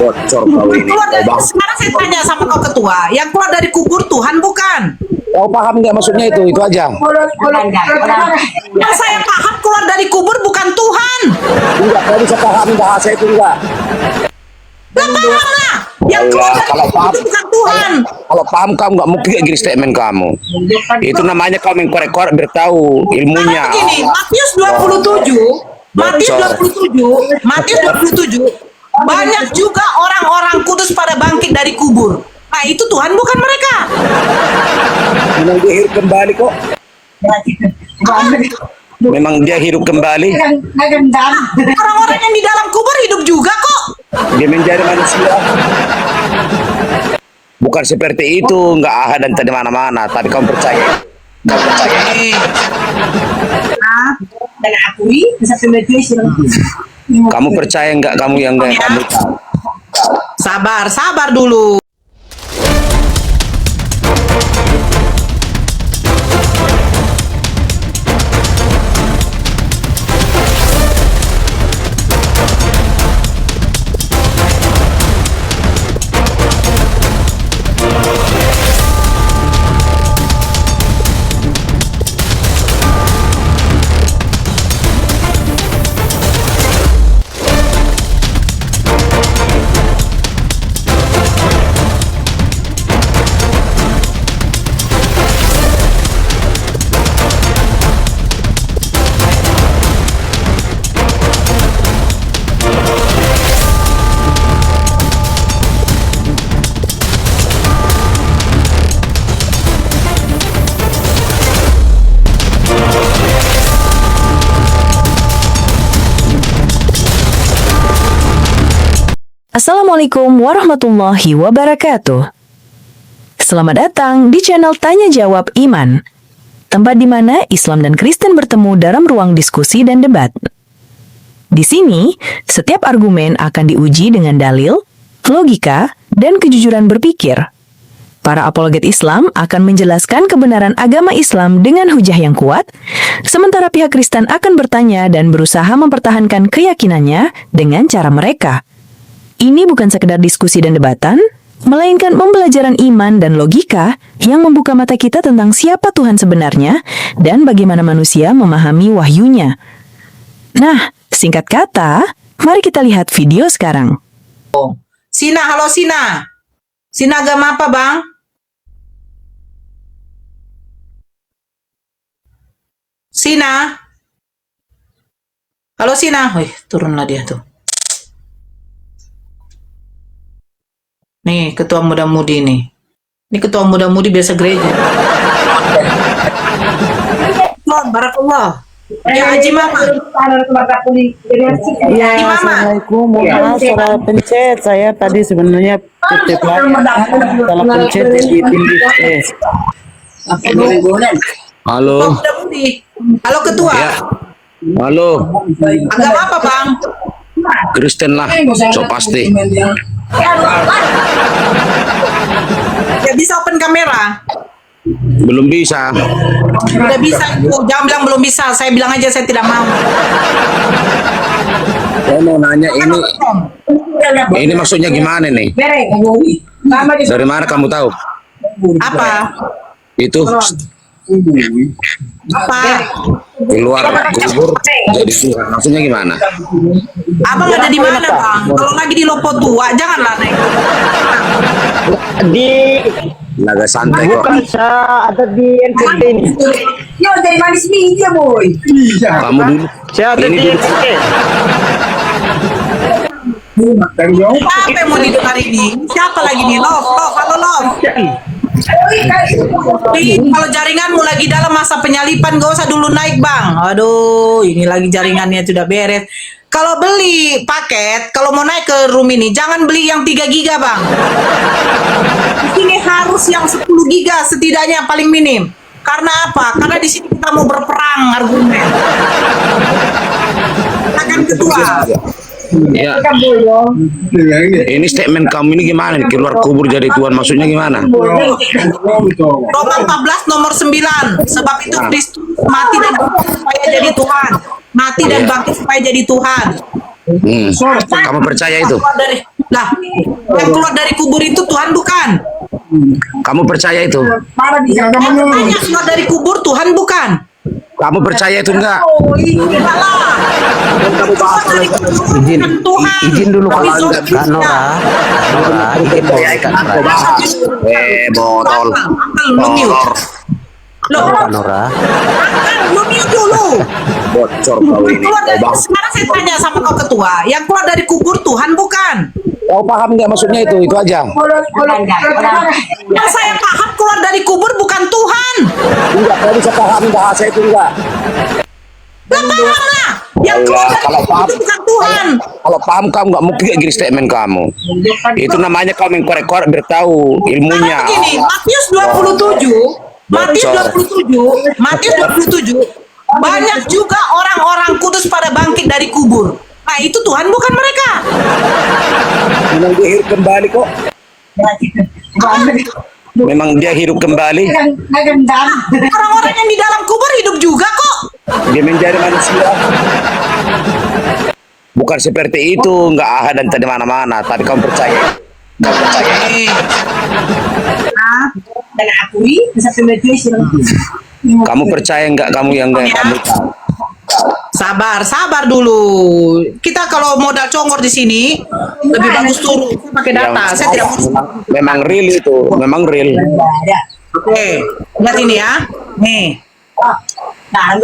Bocor kau ini. Keluar dari, Kau bang. sekarang saya tanya sama kau ketua, yang keluar dari kubur Tuhan bukan? Kau paham nggak maksudnya itu aja. Yang saya paham keluar dari kubur bukan Tuhan. Enggak, kau bisa paham bahasa itu enggak. Gak paham lah. Yang keluar dari Kalau kubur paham, itu bukan Tuhan. kalau paham kamu nggak mungkin kayak gini statement kamu. Itu namanya kamu yang korek-korek bertahu ilmunya. Karena begini, Matius 27, Matius 27, banyak juga orang-orang kudus pada bangkit dari kubur. Nah itu Tuhan bukan mereka. Memang dia hidup kembali kok. Memang dia hidup kembali. Orang-orang yang di dalam kubur hidup juga kok. Dia menjadi manusia. Bukan seperti itu, nggak ada dan di mana-mana. Tapi kamu percaya. Kamu percaya. Kamu percaya nggak kamu yang nggak kamu? Sabar dulu. Assalamualaikum warahmatullahi wabarakatuh. Selamat datang di channel Tanya Jawab Iman, tempat di mana Islam dan Kristen bertemu dalam ruang diskusi dan debat. Di sini, setiap argumen akan diuji dengan dalil, logika, dan kejujuran berpikir. Para apologet Islam akan menjelaskan kebenaran agama Islam dengan hujah yang kuat, sementara pihak Kristen akan bertanya dan berusaha mempertahankan keyakinannya dengan cara mereka. Ini bukan sekedar diskusi dan debatan, melainkan pembelajaran iman dan logika yang membuka mata kita tentang siapa Tuhan sebenarnya dan bagaimana manusia memahami wahyunya. Nah, singkat kata, mari kita lihat video sekarang. Sina, halo Sina. Sina agama apa bang? Sina. Halo Sina. Wih, turunlah dia tuh. Nih, ketua muda-mudi nih. Ini ketua muda-mudi biasa gereja. Barakallah. Ya Haji Mama. Ya, assalamualaikum. Maaf, salah pencet. Saya tadi sebenarnya titip lagi. Salah pencet di tim. Halo. Muda-mudi. Halo ketua. Ya. Halo. Agama apa bang? Kristen lah. So pasti. Ya bisa open kamera. Belum bisa. Udah bisa itu. Jangan bilang belum bisa. Saya bilang aja saya tidak mau. Saya mau nanya ini maksudnya gimana nih? Dari mana kamu tahu? Apa? Itu Apa? keluar kubur jadi Tuhan. Maksudnya gimana? Abang ada di mana bang? Kalau lagi di Lopo Tua, janganlah naik. Di Laga santai kok. bukan saya ada di NTT ini. Yo, dari manis media, boy. Kamu dulu. Saya ada Ini di dulu. NTT. Apa yang mau didengar ini? Siapa lagi nih? Halo Love. Kalau jaringanmu lagi dalam masa penyalipan, gak usah dulu naik bang. Aduh, ini lagi jaringannya sudah beres. Kalau beli paket, kalau mau naik ke room ini, jangan beli yang 3 giga bang. Ini harus yang 10 giga setidaknya paling minim. Karena apa? Karena di sini kita mau berperang argumen. Akan ketua. Ya. Ini statement kamu ini gimana? Keluar kubur jadi Tuhan maksudnya gimana? Roma 14 nomor 9. Sebab itu Kristus mati dan bangkit supaya jadi Tuhan. Mati dan bangkit supaya jadi Tuhan. Kamu percaya itu? Lah, yang keluar dari kubur itu Tuhan bukan? Kamu percaya itu? Yang keluar dari kubur Tuhan bukan? Kamu percaya itu enggak? Oh, iya lah. Izin dulu Tapi kalau Zos- Kak Nora. Nora, izin boleh Kak Nora. Botol. Angkel, lu mute. Loh, Kak Nora. Angkel, lu mute dulu. Bocor kau ini. Keluar dari, sekarang saya tanya sama kau ketua, yang keluar dari kubur Tuhan bukan? Kau paham nggak maksudnya itu? Itu aja. Yang saya paham keluar dari kubur bukan Tuhan. Enggak, kau bisa paham bahasa itu enggak? Gak paham lah. Yang keluar dari Kalau kubur paham, itu bukan Tuhan. kalau paham kamu nggak mungkin kayak gini statement kamu. Itu namanya kau mengkorek-korek bertahu ilmunya. Karena begini, Matius 27, banyak juga orang-orang kudus pada bangkit dari kubur. Nah, itu Tuhan bukan mereka. Memang dia hidup kembali kok. Memang dia hidup kembali. Orang-orang yang di dalam kubur hidup juga kok. Dia menjadi manusia. Bukan seperti itu, nggak ada dan di mana-mana. Tapi kamu percaya? Kamu percaya? Dan akui bisa penelitian. Kamu percaya nggak kamu yang nggak kamu tahu? Sabar dulu. Kita kalau modal congor di sini lebih bagus turun pakai data. Saya tidak mau. Memang real itu, memang real. Oke, lihat ini ya. Nih,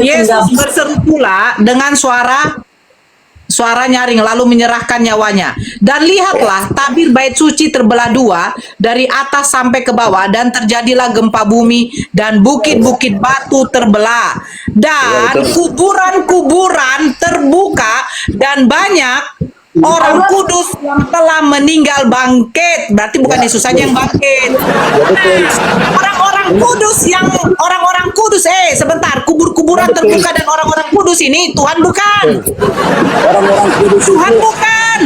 Yesus berseru pula dengan suara nyaring lalu menyerahkan nyawanya. Dan lihatlah tabir bait suci terbelah dua dari atas sampai ke bawah dan terjadilah gempa bumi dan bukit-bukit batu terbelah dan kuburan-kuburan terbuka dan banyak orang kudus yang telah meninggal bangkit. Berarti bukan Yesus saja yang bangkit. Orang-orang kudus, sebentar, kuburan terbuka dan orang-orang kudus ini Tuhan bukan. Orang-orang kudus Tuhan itu bukan.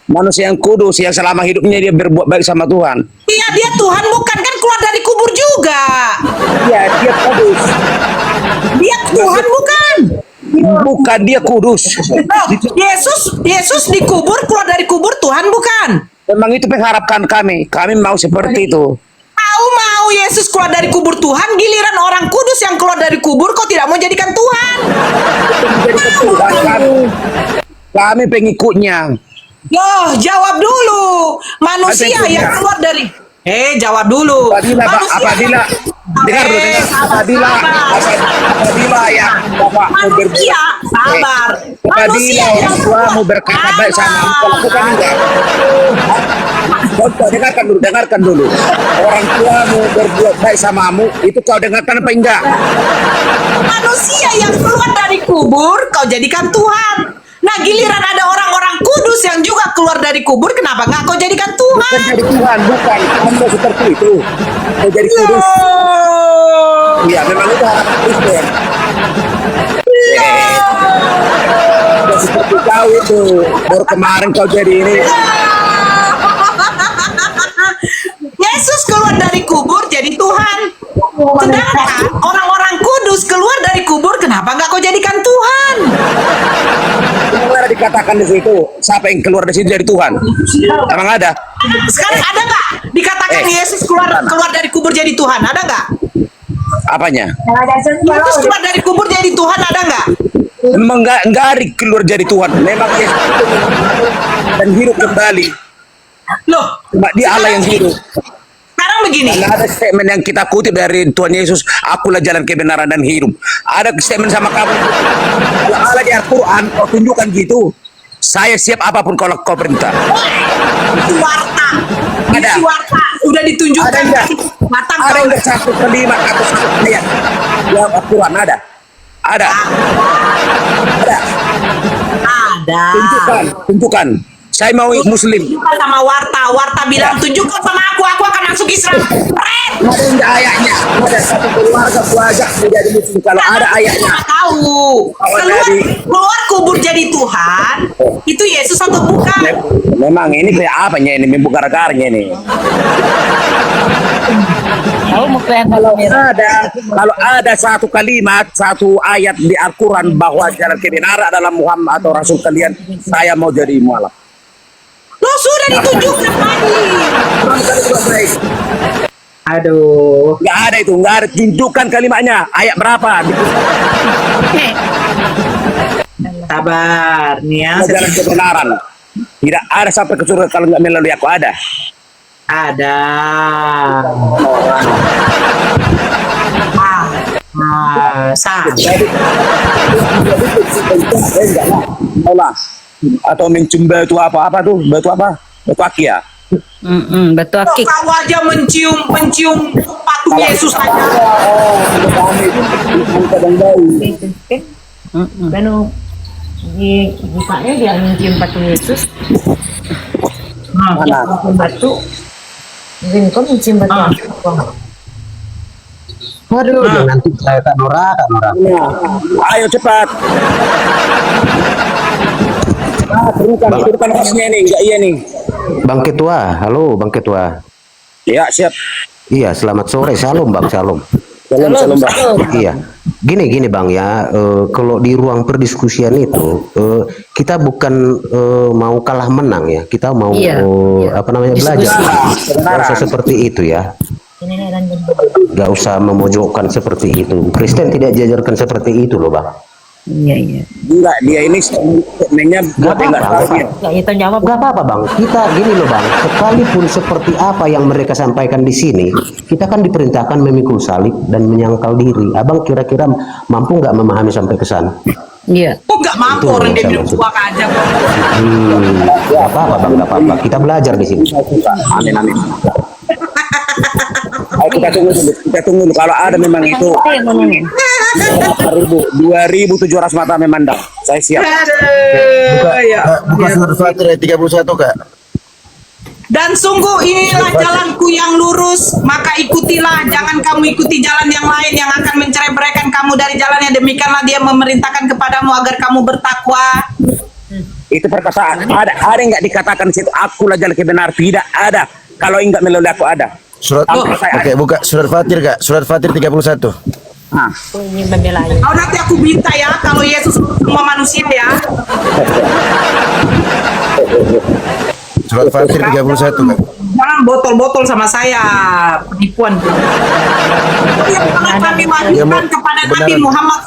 manusia yang kudus yang selama hidupnya dia berbuat baik sama Tuhan. Iya, dia Tuhan bukan, kan keluar dari kubur juga. Iya, dia kudus. Dia Tuhan bukan. Bukan dia kudus. Loh, Yesus dikubur, keluar dari kubur Tuhan bukan. Memang itu mengharapkan kami. Kami mau seperti itu. Mau Yesus keluar dari kubur Tuhan, giliran orang kudus yang keluar dari kubur kok tidak mau jadikan Tuhan. Kami pengikutnya. Loh, jawab dulu. Manusia Ada yang keluar dari jawab dulu. Apabila dengar dulu, apabila ya Bapak mau Manusia, sabar. apabila orang tuamu berkata baik sama engkau, lakukan enggak? Contoh, dengarkan dulu. Orang tuamu berbuat baik samamu, itu kau dengarkan apa enggak? Manusia yang keluar dari kubur kau jadikan Tuhan. Nah, giliran ada orang-orang kudus yang juga keluar dari kubur, kenapa nggak kau jadikan Tuhan? Bukan jadi Tuhan, bukan. Kamu seperti itu. Kau jadi kudus. Iya, memang itu harapan Kristen. Udah seperti kau itu. Baru kemarin kau jadi ini. Yesus keluar dari kubur jadi Tuhan. Sedangkan orang-orang kudus keluar dari kubur, kenapa nggak kau jadikan Tuhan? Memang ada dikatakan di situ. Siapa yang keluar dari situ jadi Tuhan? Emang ada? Sekarang ada nggak dikatakan Yesus keluar dari kubur jadi Tuhan? Ada nggak? Apanya? Yesus keluar dari kubur jadi Tuhan, ada nggak? Memang nggak ada keluar jadi Tuhan. Memang Yesus itu dan hidup kembali. Loh, Cuma dia Allah yang hidup. sekarang begini. Karena ada statement yang kita kutip dari Tuhan Yesus, akulah jalan kebenaran dan hidup. Ada statement sama kamu. Kalau Allah di Al-Quran, kau tunjukkan gitu. Saya siap apapun kalau kau perintah. Itu warta. Ada. Isi warta udah ditunjukkan. Ada enggak? Matang Ada kau. enggak satu kelima atau satu ayat? Dalam Al-Quran ada. Ada. Ada. Ada. Tunjukkan. Saya mau Muslim. Tunjukkan sama warta bilang tunjukkan sama aku akan masuk Islam. Keren. Ada enggak ayatnya? Ada satu keluarga ajak menjadi Muslim kalau ada ayatnya. Nggak tahu. Keluar kubur jadi Tuhan, itu Yesus atau bukan? Memang ini kayak apanya ini? Membuka garnya ini. Kalau ada satu kalimat, satu ayat di Al-Quran bahwa jalan kebenaran adalah Muhammad atau Rasul kalian, saya mau jadi mualaf. Lo sudah ditunjukkan tadi. Aduh. Nggak ada itu, nggak ada. Tunjukkan kalimatnya. Ayat berapa? Sabar nih ya. Jalan kebenaran. Tidak ada sampai ke surga kalau nggak melalui aku ada. Ada. Sama. Allah. Atau mencium batu apa tuh? Batu apa? Batu aki ya? Betul Kok akik. kau aja mencium patung Yesus aja. Bano di bukanya dia mencium patung Yesus. Mana? Batu. Mungkin kau mencium batu. Waduh, nanti saya Kak Nora. Ayo cepat. Kedudukan hostnya nih, enggak iya nih. Bang Ketua, halo Bang Ketua. Ya siap. Iya, selamat sore. Salam Bang, salam. Salam Bang. Iya, gini Bang ya, kalau di ruang perdiskusian itu kita bukan mau kalah menang ya, kita mau apa namanya belajar. Nggak usah seperti itu ya, nggak usah memojokkan seperti itu. Kristen tidak diajarkan seperti itu loh Bang. Iya. Enggak, dia ini statementnya buat yang enggak tahu ya. Enggak itu jawab. Gak apa-apa Bang, kita gini loh Bang, sekalipun seperti apa yang mereka sampaikan di sini, kita kan diperintahkan memikul salib dan menyangkal diri. Abang kira-kira mampu nggak memahami sampai ke sana? Iya. Kok nggak mampu Itu orang dia yang bilang saya buak aja kok. Gak apa-apa Bang, gak apa-apa. Kita belajar di sini. Amin. Ayo kita tunggu dulu. Kalau ada memang itu 2.700 mata memandang. Saya siap. Ya. Buka surat Fatir ayat 31 Kak. Dan sungguh inilah jalanku yang lurus, maka ikutilah, jangan kamu ikuti jalan yang lain yang akan mencerai-beraikan kamu dari jalannya. Demikianlah dia memerintahkan kepadamu agar kamu bertakwa. Itu perkataan. Ada yang nggak dikatakan situ. Akulah jalan kebenaran. Tidak ada. Kalau enggak melalui aku ada. Surat Oke, buka surat Fatir Kak. Surat Fatir 31. Nah, Ini pembelain. Oh, nanti aku minta ya kalau Yesus semua manusia ya. Surat Fatir 31 Kak. Jangan botol-botol sama saya, penipuan. Yang telah kami wahyukan kepada Nabi Muhammad,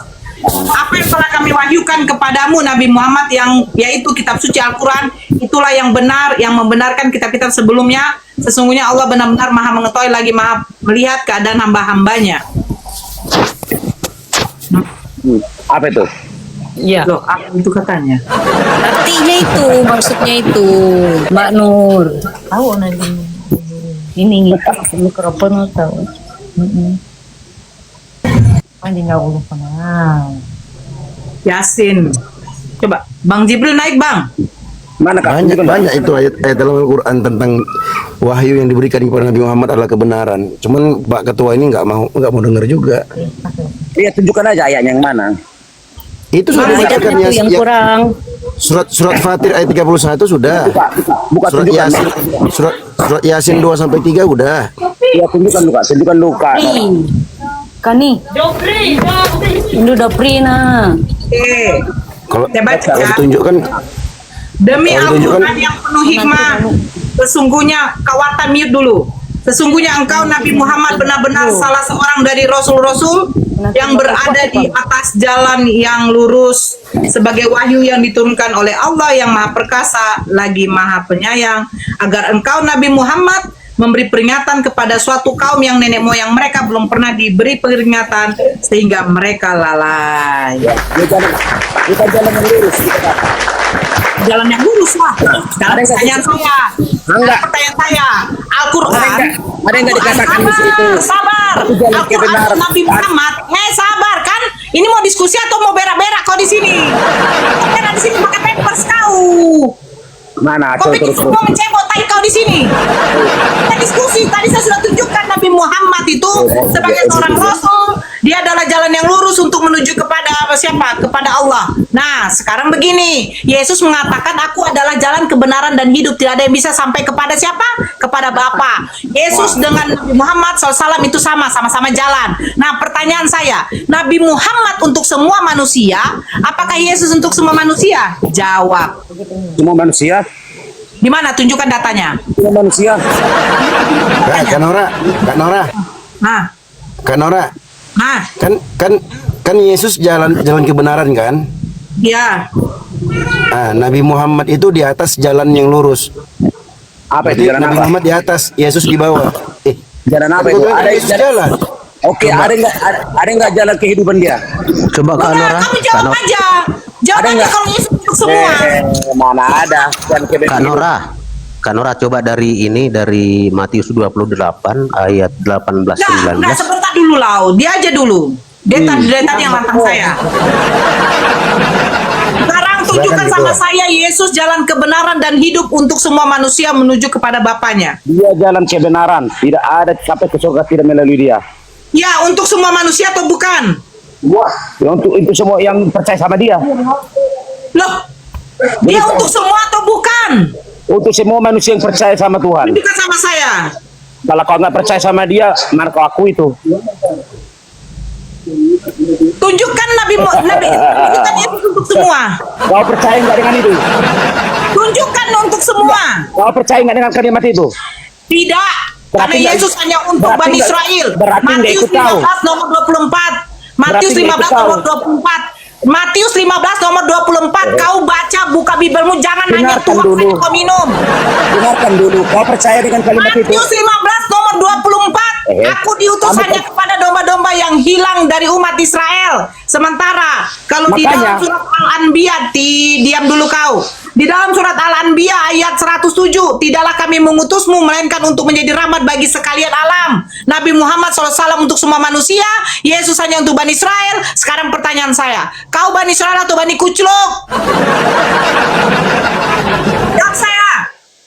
apa yang telah kami wahyukan kepadamu Nabi Muhammad, yang yaitu kitab suci Al-Quran, itulah yang benar, yang membenarkan kitab-kitab sebelumnya. Sesungguhnya Allah benar-benar maha mengetahui lagi maha melihat keadaan hamba-hambanya. apa itu? Iya. Loh, apa itu katanya? Artinya itu, maksudnya itu, Mbak Nur. Tahu nanti. Ini mikrofon tahu. Mandi nggak boleh pernah. Yasin. Coba, Bang Jibril naik, Bang. Mana Kak? Banyak itu ayat dalam Al-Quran tentang wahyu yang diberikan kepada Nabi Muhammad adalah kebenaran. Cuman Pak Ketua ini nggak mau dengar juga. Iya, tunjukkan aja ayatnya yang mana. Itu sudah dibacakan Itu yang kurang. surat Fatir ayat 31 sudah. Buka Surat tunjukkan. Yasin surat Yasin 2 sampai 3 udah. Iya, tunjukkan Luka. Tunjukkan Luka. Kani. Ini Dopri nah. Kalau Saya baca ya. ditunjukkan Demi Kalau Al-Quran tunjukkan- yang penuh hikmah, sesungguhnya kawatan mute dulu. Sesungguhnya engkau Nabi Muhammad benar-benar salah seorang dari Rasul-Rasul yang berada di atas jalan yang lurus sebagai wahyu yang diturunkan oleh Allah yang Maha Perkasa lagi Maha Penyayang, agar engkau Nabi Muhammad memberi peringatan kepada suatu kaum yang nenek moyang mereka belum pernah diberi peringatan sehingga mereka lalai. Kita jalan yang lurus. Jalan yang lurus lah. Sekarang pertanyaan saya. Enggak. Pertanyaan saya. Al-Quran. Ada yang nggak dikatakan di situ. Sabar. Tapi jalan Al-Quran kebenaran. Nabi Muhammad. Sabar kan? Ini mau diskusi atau mau berak-berak kau di sini? Karena di sini pakai pampers kau. Mana? Kau bikin Terus. semua mencebok tadi kau di sini. Kita diskusi. Tadi saya sudah tunjukkan Nabi Muhammad itu sebagai seorang rasul Dia adalah jalan yang lurus untuk menuju kepada siapa? Kepada Allah. Nah, sekarang begini. Yesus mengatakan aku adalah jalan kebenaran dan hidup. Tidak ada yang bisa sampai kepada siapa? Kepada Bapa. Yesus dengan Nabi Muhammad SAW itu sama-sama jalan. Nah, pertanyaan saya, Nabi Muhammad untuk semua manusia, apakah Yesus untuk semua manusia? Jawab. Semua manusia, Di mana? Tunjukkan datanya. semua manusia. Kak Nora, Kak Nora, Nah, Kak Nora, nah, kan Yesus jalan kebenaran kan? ya. Nabi Muhammad itu di atas jalan yang lurus. Apa Berarti itu jalan Nabi apa? Muhammad di atas, Yesus di bawah. Jalan apa Kan itu? gua bilang Ada Yesus jalan. Oke, ada nggak jalan kehidupan dia? Coba Kak Udah, Nora, kamu Kak jawab Nora, aja. Jawab Ada aja nggak? kalau Yesus untuk semua. Mana ada jalan Kak kehidupan. Nora, Kak Nora, coba dari Matius 28 ayat 18 Enggak, 19. sebentar dulu Lau. Dia aja dulu. Dia tadi yang nantang saya. Sekarang tunjukkan gitu. sama saya Yesus jalan kebenaran dan hidup untuk semua manusia menuju kepada Bapaknya. Dia jalan kebenaran, tidak ada sampai ke surga tidak melalui dia. Ya, untuk semua manusia atau bukan? Wah, untuk itu semua yang percaya sama dia. Loh, dia untuk semua atau bukan? Untuk semua manusia yang percaya sama Tuhan. Tunjukkan sama saya. Kalau kau nggak percaya sama dia, mana kau aku itu? Tunjukkan tunjukkan Yesus untuk semua. Kau percaya nggak dengan itu? Tunjukkan untuk semua. Kau percaya nggak dengan kalimat itu? Tidak. Karena Berarti nggak- Yesus hanya untuk berarti Bani nggak- Israel. berarti nggak Matius ikut tahu. 15 nomor 24. Matius Berarti nggak 15 ikut nomor tahu. 24. Matius 15 nomor 24. Kau baca, buka Bibelmu, jangan hanya Dengarkan tuang dulu. saja kau minum. Dengarkan dulu. Kau percaya dengan kalimat itu? Matius 15 nomor 24. Aku diutus Kamu- hanya kepada domba-domba yang hilang dari umat Israel. Sementara kalau di dalam Makanya- surat Al-Anbiya, diam dulu kau. Di dalam surat Al-Anbiya ayat 107, tidaklah kami mengutusmu melainkan untuk menjadi rahmat bagi sekalian alam. Nabi Muhammad SAW untuk semua manusia, Yesus hanya untuk Bani Israel. Sekarang pertanyaan saya, kau Bani Israel atau Bani Kucluk? Jawab saya.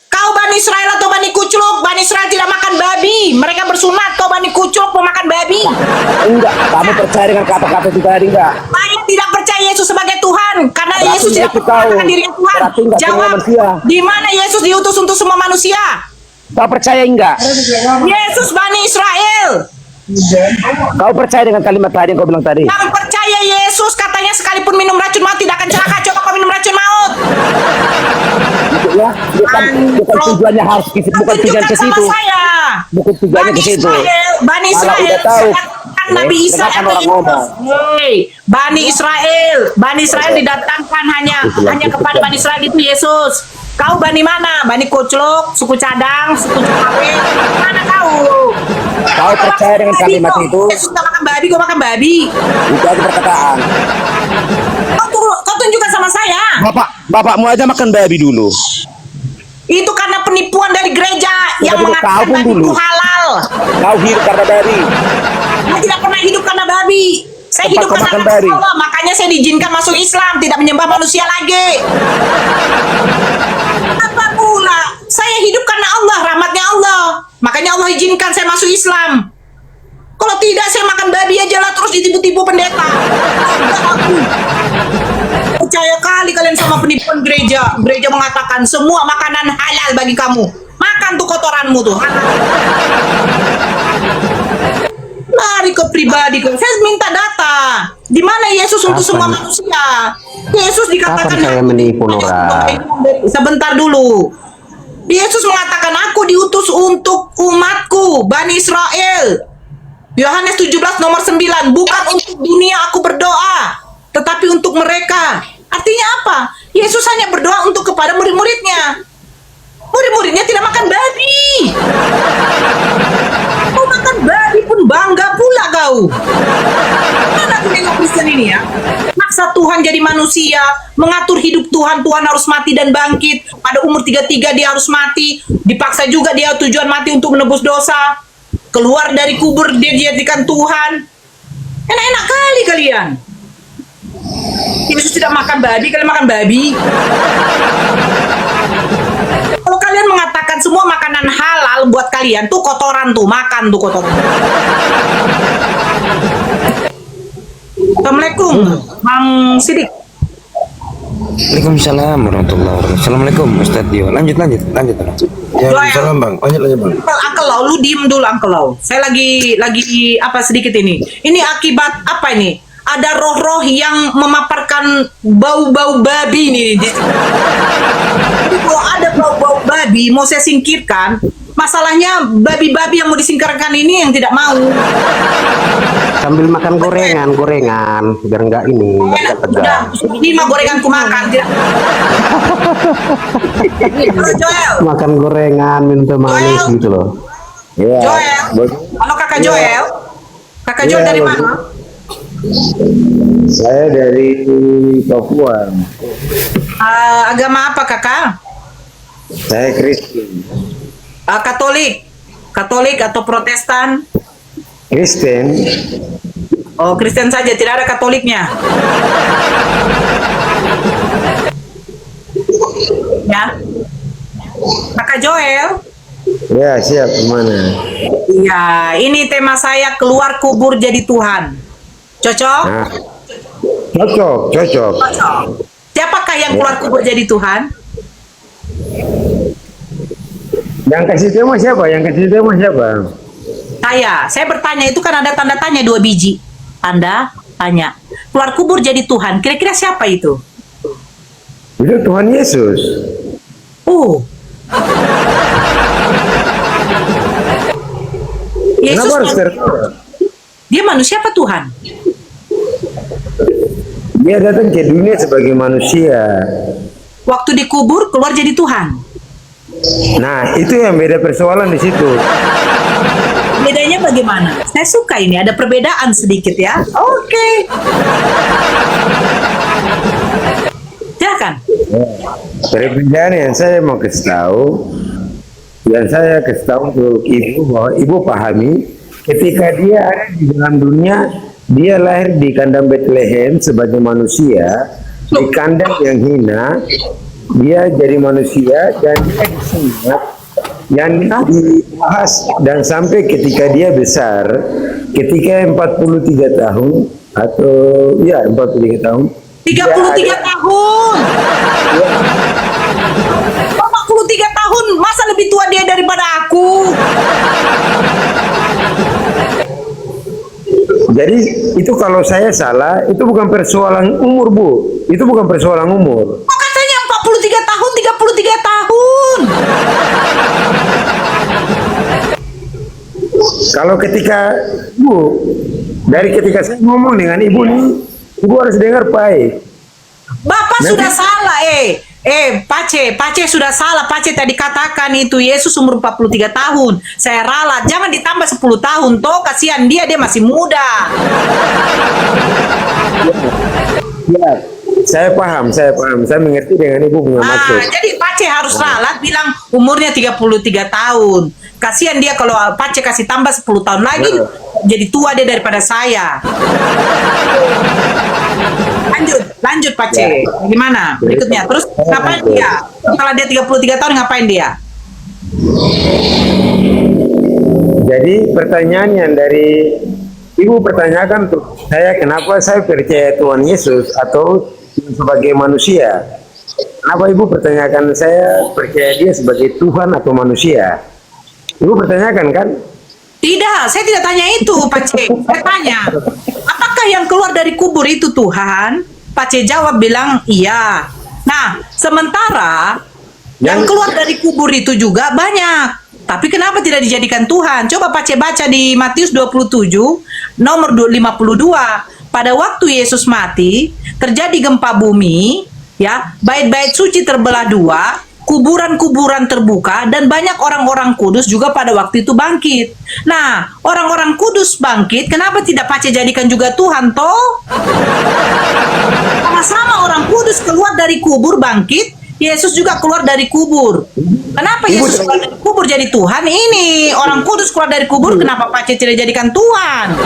Kau Bani Israel atau Bani Kucluk? Bani Israel tidak makan babi. Mereka bersunat. Kau Bani Kucluk memakan babi. Enggak. Kamu percaya dengan kata-kata itu tadi enggak? Saya tidak percaya Yesus sebagai Tuhan. Karena Berarti Yesus tidak nggak ikut tahu. mengatakan dirinya Tuhan. Berarti nggak semua Jawab. manusia. Di mana Yesus diutus untuk semua manusia? Kau percaya enggak? Yesus Bani Israel. Kau percaya dengan kalimat tadi yang kau bilang tadi? Yang percaya Yesus katanya sekalipun minum racun maut tidak akan celaka. Coba kau minum racun maut. Ya, bukan tujuannya harus bukan tujuan Tunjukkan ke sama situ. saya. Bukan tujuannya ke situ. Bani Kalau Israel, udah tahu, kan Nabi Isa dengarkan atau orang ngomong. Hei, Bani Israel didatangkan hanya kepada Bani Israel itu Yesus. Kau Bani mana? Bani Kucluk, suku cadang, suku cawe. Mana kau? Kau percaya dengan kalimat itu? Yesus tak makan babi, kau makan babi. Itu aja perkataan. Kau tunjukkan sama saya. Bapakmu aja makan babi dulu. Itu karena penipuan dari gereja yang dulu, mengatakan kau pun babi dulu. itu halal. Kau hidup karena babi. Saya tidak pernah hidup karena babi. Saya Tempat hidup kau karena makan kasih babi. Allah. Makanya saya diizinkan masuk Islam, tidak menyembah manusia lagi. Apa pula? Saya hidup karena Allah, rahmatnya Allah. Makanya Allah izinkan saya masuk Islam. Kalau tidak, saya makan babi aja lah terus ditipu-tipu pendeta. Percaya kali kalian sama penipuan gereja. Gereja mengatakan semua makanan halal bagi kamu. Makan tuh kotoranmu tuh. Lari ke pribadi. Saya minta data. Di mana Yesus untuk semua Kapan? manusia? Yesus dikatakan. Kapan saya menipu, Nora? Sebentar dulu. Yesus mengatakan aku diutus untuk umatku, Bani Israel. Yohanes 17 nomor 9. Bukan untuk dunia aku berdoa, tetapi untuk mereka. Artinya apa? Yesus hanya berdoa untuk kepada murid-muridnya. Murid-muridnya tidak makan babi. Kau makan babi pun bangga pula kau. Mana tengok Kristen ini ya? Maksa Tuhan jadi manusia, mengatur hidup Tuhan. Tuhan harus mati dan bangkit. Pada umur 33 dia harus mati. Dipaksa juga dia tujuan mati untuk menebus dosa. Keluar dari kubur dia dijadikan Tuhan. Enak-enak kali kalian. Yesus tidak makan babi, kalian makan babi. Kalau kalian mengatakan semua makanan halal buat kalian tuh kotoran tuh, makan tuh kotoran. Assalamualaikum, Bang Sidik. Waalaikumsalam warahmatullahi wabarakatuh. Assalamualaikum Ustaz Dio. Lanjut. Ya, Waalaikumsalam Bang. Lanjut Bang. Uncle Lau, lu diem dulu Uncle Lau. Saya lagi apa sedikit ini. Ini akibat apa ini? Ada roh-roh yang memaparkan bau-bau babi nih. Jadi kalau ada bau-bau babi mau saya singkirkan, masalahnya babi-babi yang mau disingkirkan ini yang tidak mau. Sambil makan gorengan biar enggak ini, enggak tegang. Udah, ini mah gorenganku makan. Tidak. Halo Joel. Makan gorengan, minum teh manis Joel. gitu loh. Joel. Halo Kakak Joel. Kakak Joel dari mana? Saya dari Papua. Agama apa Kakak? Saya Kristen. Katolik atau Protestan? Kristen. Oh, Kristen saja, tidak ada Katoliknya. Ya. Kakak Joel. Ya, siap. Kemana? Ya, ini tema saya keluar kubur jadi Tuhan. Cocok? Nah, cocok. Cocok. Siapakah yang keluar kubur jadi Tuhan? Yang kasih tema siapa? Saya bertanya, itu kan ada tanda tanya 2 biji. Anda tanya, keluar kubur jadi Tuhan, kira-kira siapa itu? Itu Tuhan Yesus. Yesus Kenapa harus tertawa? dia manusia apa Tuhan? Dia datang ke dunia sebagai manusia. Waktu dikubur keluar jadi Tuhan. Nah, itu yang beda persoalan di situ. Bedanya bagaimana? Saya suka ini, ada perbedaan sedikit ya. Oke. Silakan. Perbedaan yang saya mau kasih tahu, untuk ibu bahwa ibu pahami ketika dia ada di dalam dunia, dia lahir di kandang Bethlehem sebagai manusia, di kandang yang hina, dia jadi manusia dan dia disunat yang dibahas dan sampai ketika dia besar, ketika 43 tahun atau ya 43 tahun. 33 tahun. 43 tahun, masa lebih tua dia daripada aku? Jadi itu kalau saya salah, itu bukan persoalan umur Bu, itu bukan persoalan umur. Kok katanya 43 tahun, 33 tahun? Kalau ketika Bu, dari ketika saya ngomong dengan Ibu nih, Ibu harus dengar baik. Bapak sudah salah, Pace sudah salah. Pace tadi katakan itu Yesus umur 43 tahun. Saya ralat, jangan ditambah 10 tahun toh, kasihan dia masih muda. Ya, saya paham, saya mengerti dengan Ibu punya maksud. Jadi Pace harus ralat bilang umurnya 33 tahun. Kasihan dia kalau Pace kasih tambah 10 tahun lagi, jadi tua dia daripada saya. Lanjut Pace. Gimana berikutnya? Terus ngapain dia? Setelah dia 33 tahun ngapain dia? Jadi pertanyaan yang dari Ibu pertanyakan untuk saya, kenapa saya percaya Tuhan Yesus atau sebagai manusia? Kenapa Ibu pertanyakan saya percaya dia sebagai Tuhan atau manusia? Ibu pertanyakan kan? Tidak, saya tidak tanya itu, Pace. Saya tanya, apakah yang keluar dari kubur itu Tuhan? Pace jawab bilang iya. Nah, sementara yang keluar dari kubur itu juga banyak. Tapi kenapa tidak dijadikan Tuhan? Coba Pace baca di Matius 27, nomor 52. Pada waktu Yesus mati, terjadi gempa bumi, ya, bait-bait suci terbelah dua, kuburan-kuburan terbuka, dan banyak orang-orang kudus juga pada waktu itu bangkit. Nah, orang-orang kudus bangkit, kenapa tidak Pace jadikan juga Tuhan, toh? Sama-sama orang kudus keluar dari kubur bangkit, Yesus juga keluar dari kubur. Kenapa Yesus keluar dari kubur jadi Tuhan? Ini orang kudus keluar dari kubur, kenapa Pace tidak jadikan Tuhan?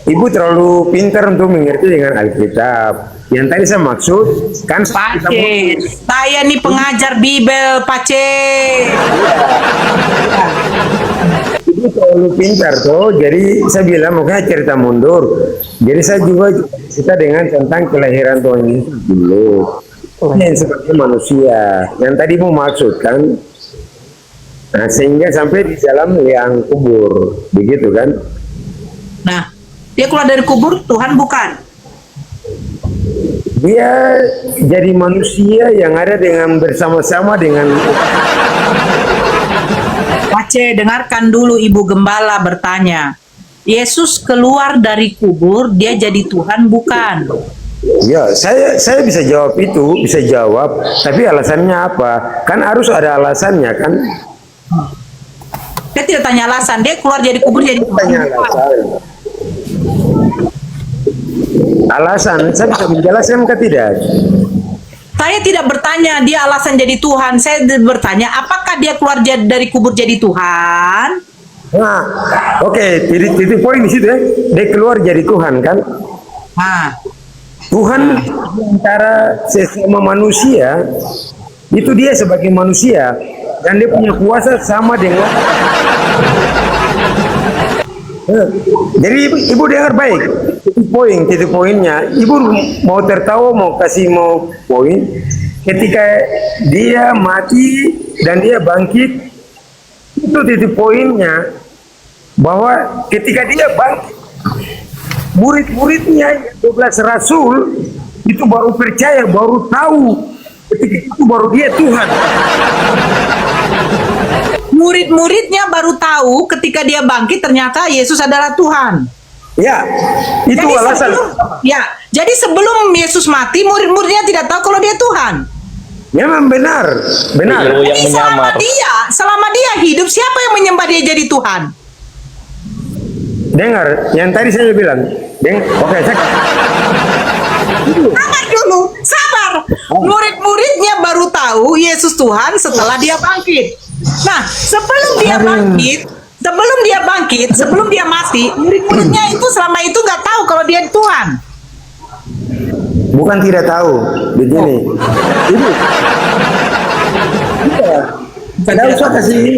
Ibu terlalu pintar untuk mengerti dengan Alkitab. Yang tadi saya maksud kan Pace, saya nih pengajar Bibel, Pace. Itu terlalu pintar tuh. Jadi saya bilang makanya cerita mundur. Jadi saya juga cerita dengan tentang kelahiran Tuhan Yesus dulu. Yang sebagai manusia. Yang tadi mau maksud kan. Nah, sehingga sampai di dalam liang kubur. Begitu kan. Nah, dia keluar dari kubur, Tuhan bukan. Dia jadi manusia yang ada dengan bersama-sama dengan Pace, dengarkan dulu Ibu Gembala bertanya. Yesus keluar dari kubur, dia jadi Tuhan bukan? ya, saya bisa jawab itu, bisa jawab, tapi alasannya apa? Kan harus ada alasannya kan? Dia tidak tanya alasan, dia keluar dari kubur jadi Tuhan Tanya bukan? alasan. Alasan, saya bisa menjelaskan ke tidak? Saya tidak bertanya dia alasan jadi Tuhan. Saya bertanya apakah dia keluar dari kubur jadi Tuhan? Nah, oke, titik poin di situ ya. Dia keluar jadi Tuhan kan? Nah, Tuhan di antara sesama manusia itu dia sebagai manusia dan dia punya kuasa sama dengan jadi ibu dengar baik titik poinnya. Ibu mau tertawa mau kasih mau poin ketika dia mati dan dia bangkit itu titik poinnya bahwa ketika dia bangkit murid-muridnya 12 rasul itu baru percaya, baru tahu ketika itu baru dia Tuhan. murid-muridnya baru tahu ketika dia bangkit ternyata Yesus adalah Tuhan. Ya, itu Jadi alasan. jadi sebelum Yesus mati, murid-muridnya tidak tahu kalau dia Tuhan. Memang benar. Jadi selama dia hidup, siapa yang menyembah dia jadi Tuhan? Dengar, yang tadi saya bilang. Oke, Sabar dulu, sabar. Murid-muridnya baru tahu Yesus Tuhan setelah dia bangkit. Nah, sebelum dia mati, murid-muridnya itu selama itu nggak tahu kalau dia Tuhan. bukan tidak tahu. Begini. Ibu. Tidak usah kasih ini.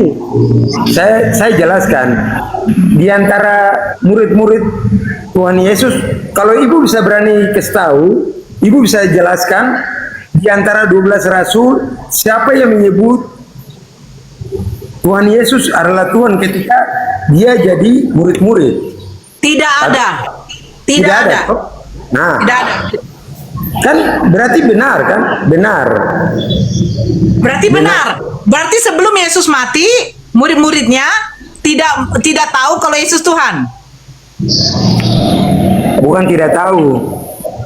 Saya jelaskan. Di antara murid-murid Tuhan Yesus, kalau ibu bisa berani kasih tahu, ibu bisa jelaskan di antara 12 rasul siapa yang menyebut Tuhan Yesus adalah Tuhan ketika dia jadi murid-murid. Tidak ada. Tidak ada. Nah, Tidak ada. kan berarti benar kan? Benar. Berarti benar. Berarti sebelum Yesus mati, murid-muridnya tidak tahu kalau Yesus Tuhan. Bukan tidak tahu.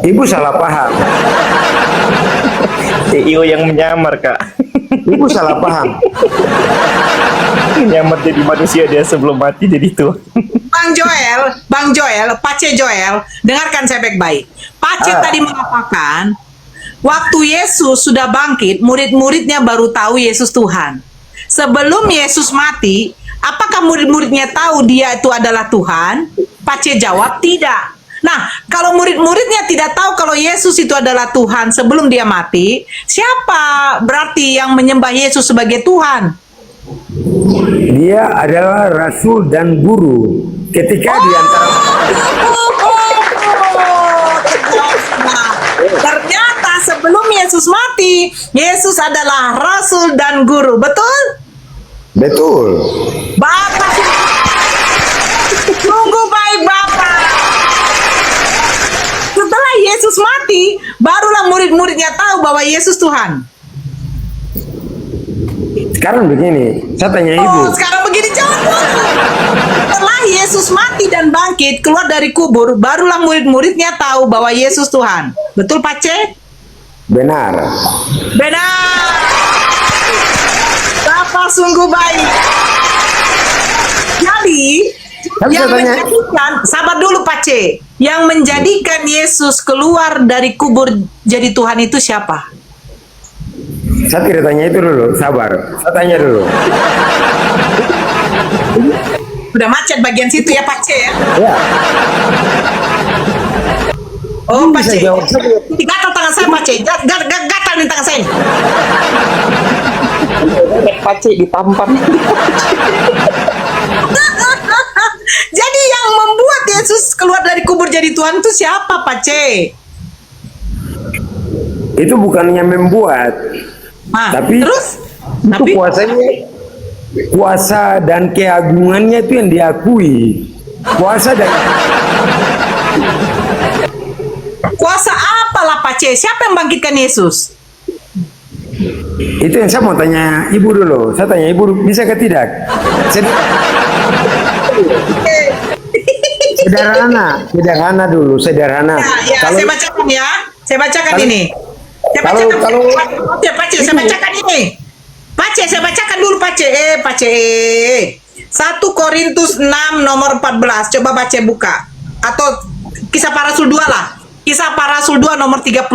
Ibu salah paham. CEO yang menyamar, Kak. Ibu salah paham. Menyamar jadi manusia dia sebelum mati jadi Tuhan. Bang Joel, Pace Joel, dengarkan saya baik-baik. Pace tadi mengatakan, waktu Yesus sudah bangkit, murid-muridnya baru tahu Yesus Tuhan. Sebelum Yesus mati, apakah murid-muridnya tahu dia itu adalah Tuhan? Pace jawab tidak. Nah, kalau murid-muridnya tidak tahu kalau Yesus itu adalah Tuhan sebelum dia mati, siapa berarti yang menyembah Yesus sebagai Tuhan? Dia adalah rasul dan guru. Ketika di antara ternyata sebelum Yesus mati, Yesus adalah rasul dan guru. Betul? betul. Bapak tunggu baik Bapak. Setelah Yesus mati, barulah murid-muridnya tahu bahwa Yesus Tuhan. Sekarang begini, saya tanya ibu. Oh, sekarang begini jawab dulu. Setelah Yesus mati dan bangkit keluar dari kubur, barulah murid-muridnya tahu bahwa Yesus Tuhan. Betul, Pace? Benar. Benar. Bapak sungguh baik. Jadi, yang menjadikan, sabar dulu Pace, yang menjadikan Yesus keluar dari kubur jadi Tuhan itu siapa? Saya tidak tanya itu dulu, sabar. Saya tanya dulu. Udah macet bagian situ ya Pace ya? Ya. Oh Pace, Bisa jawab. gatal tangan saya Pace, gatal nih tangan saya. Pace ditampar. dikubur jadi Tuhan itu siapa, Pak C? Itu bukannya membuat, tapi terus? Itu kuasa dan keagungannya itu yang diakui. Kuasa apalah Pak C? Siapa yang bangkitkan Yesus? Itu yang saya mau tanya Ibu dulu. Saya tanya Ibu, bisa ke tidak? Sederhana dulu, sederhana. Ya, saya bacakan ya. Saya bacakan ini. Saya bacakan ini. Pak C, saya bacakan dulu Pak C. Pak C. 1 Korintus 6 nomor 14. Coba baca buka. Atau Kisah Para Rasul 2 lah. Kisah Para Rasul 2 nomor 32.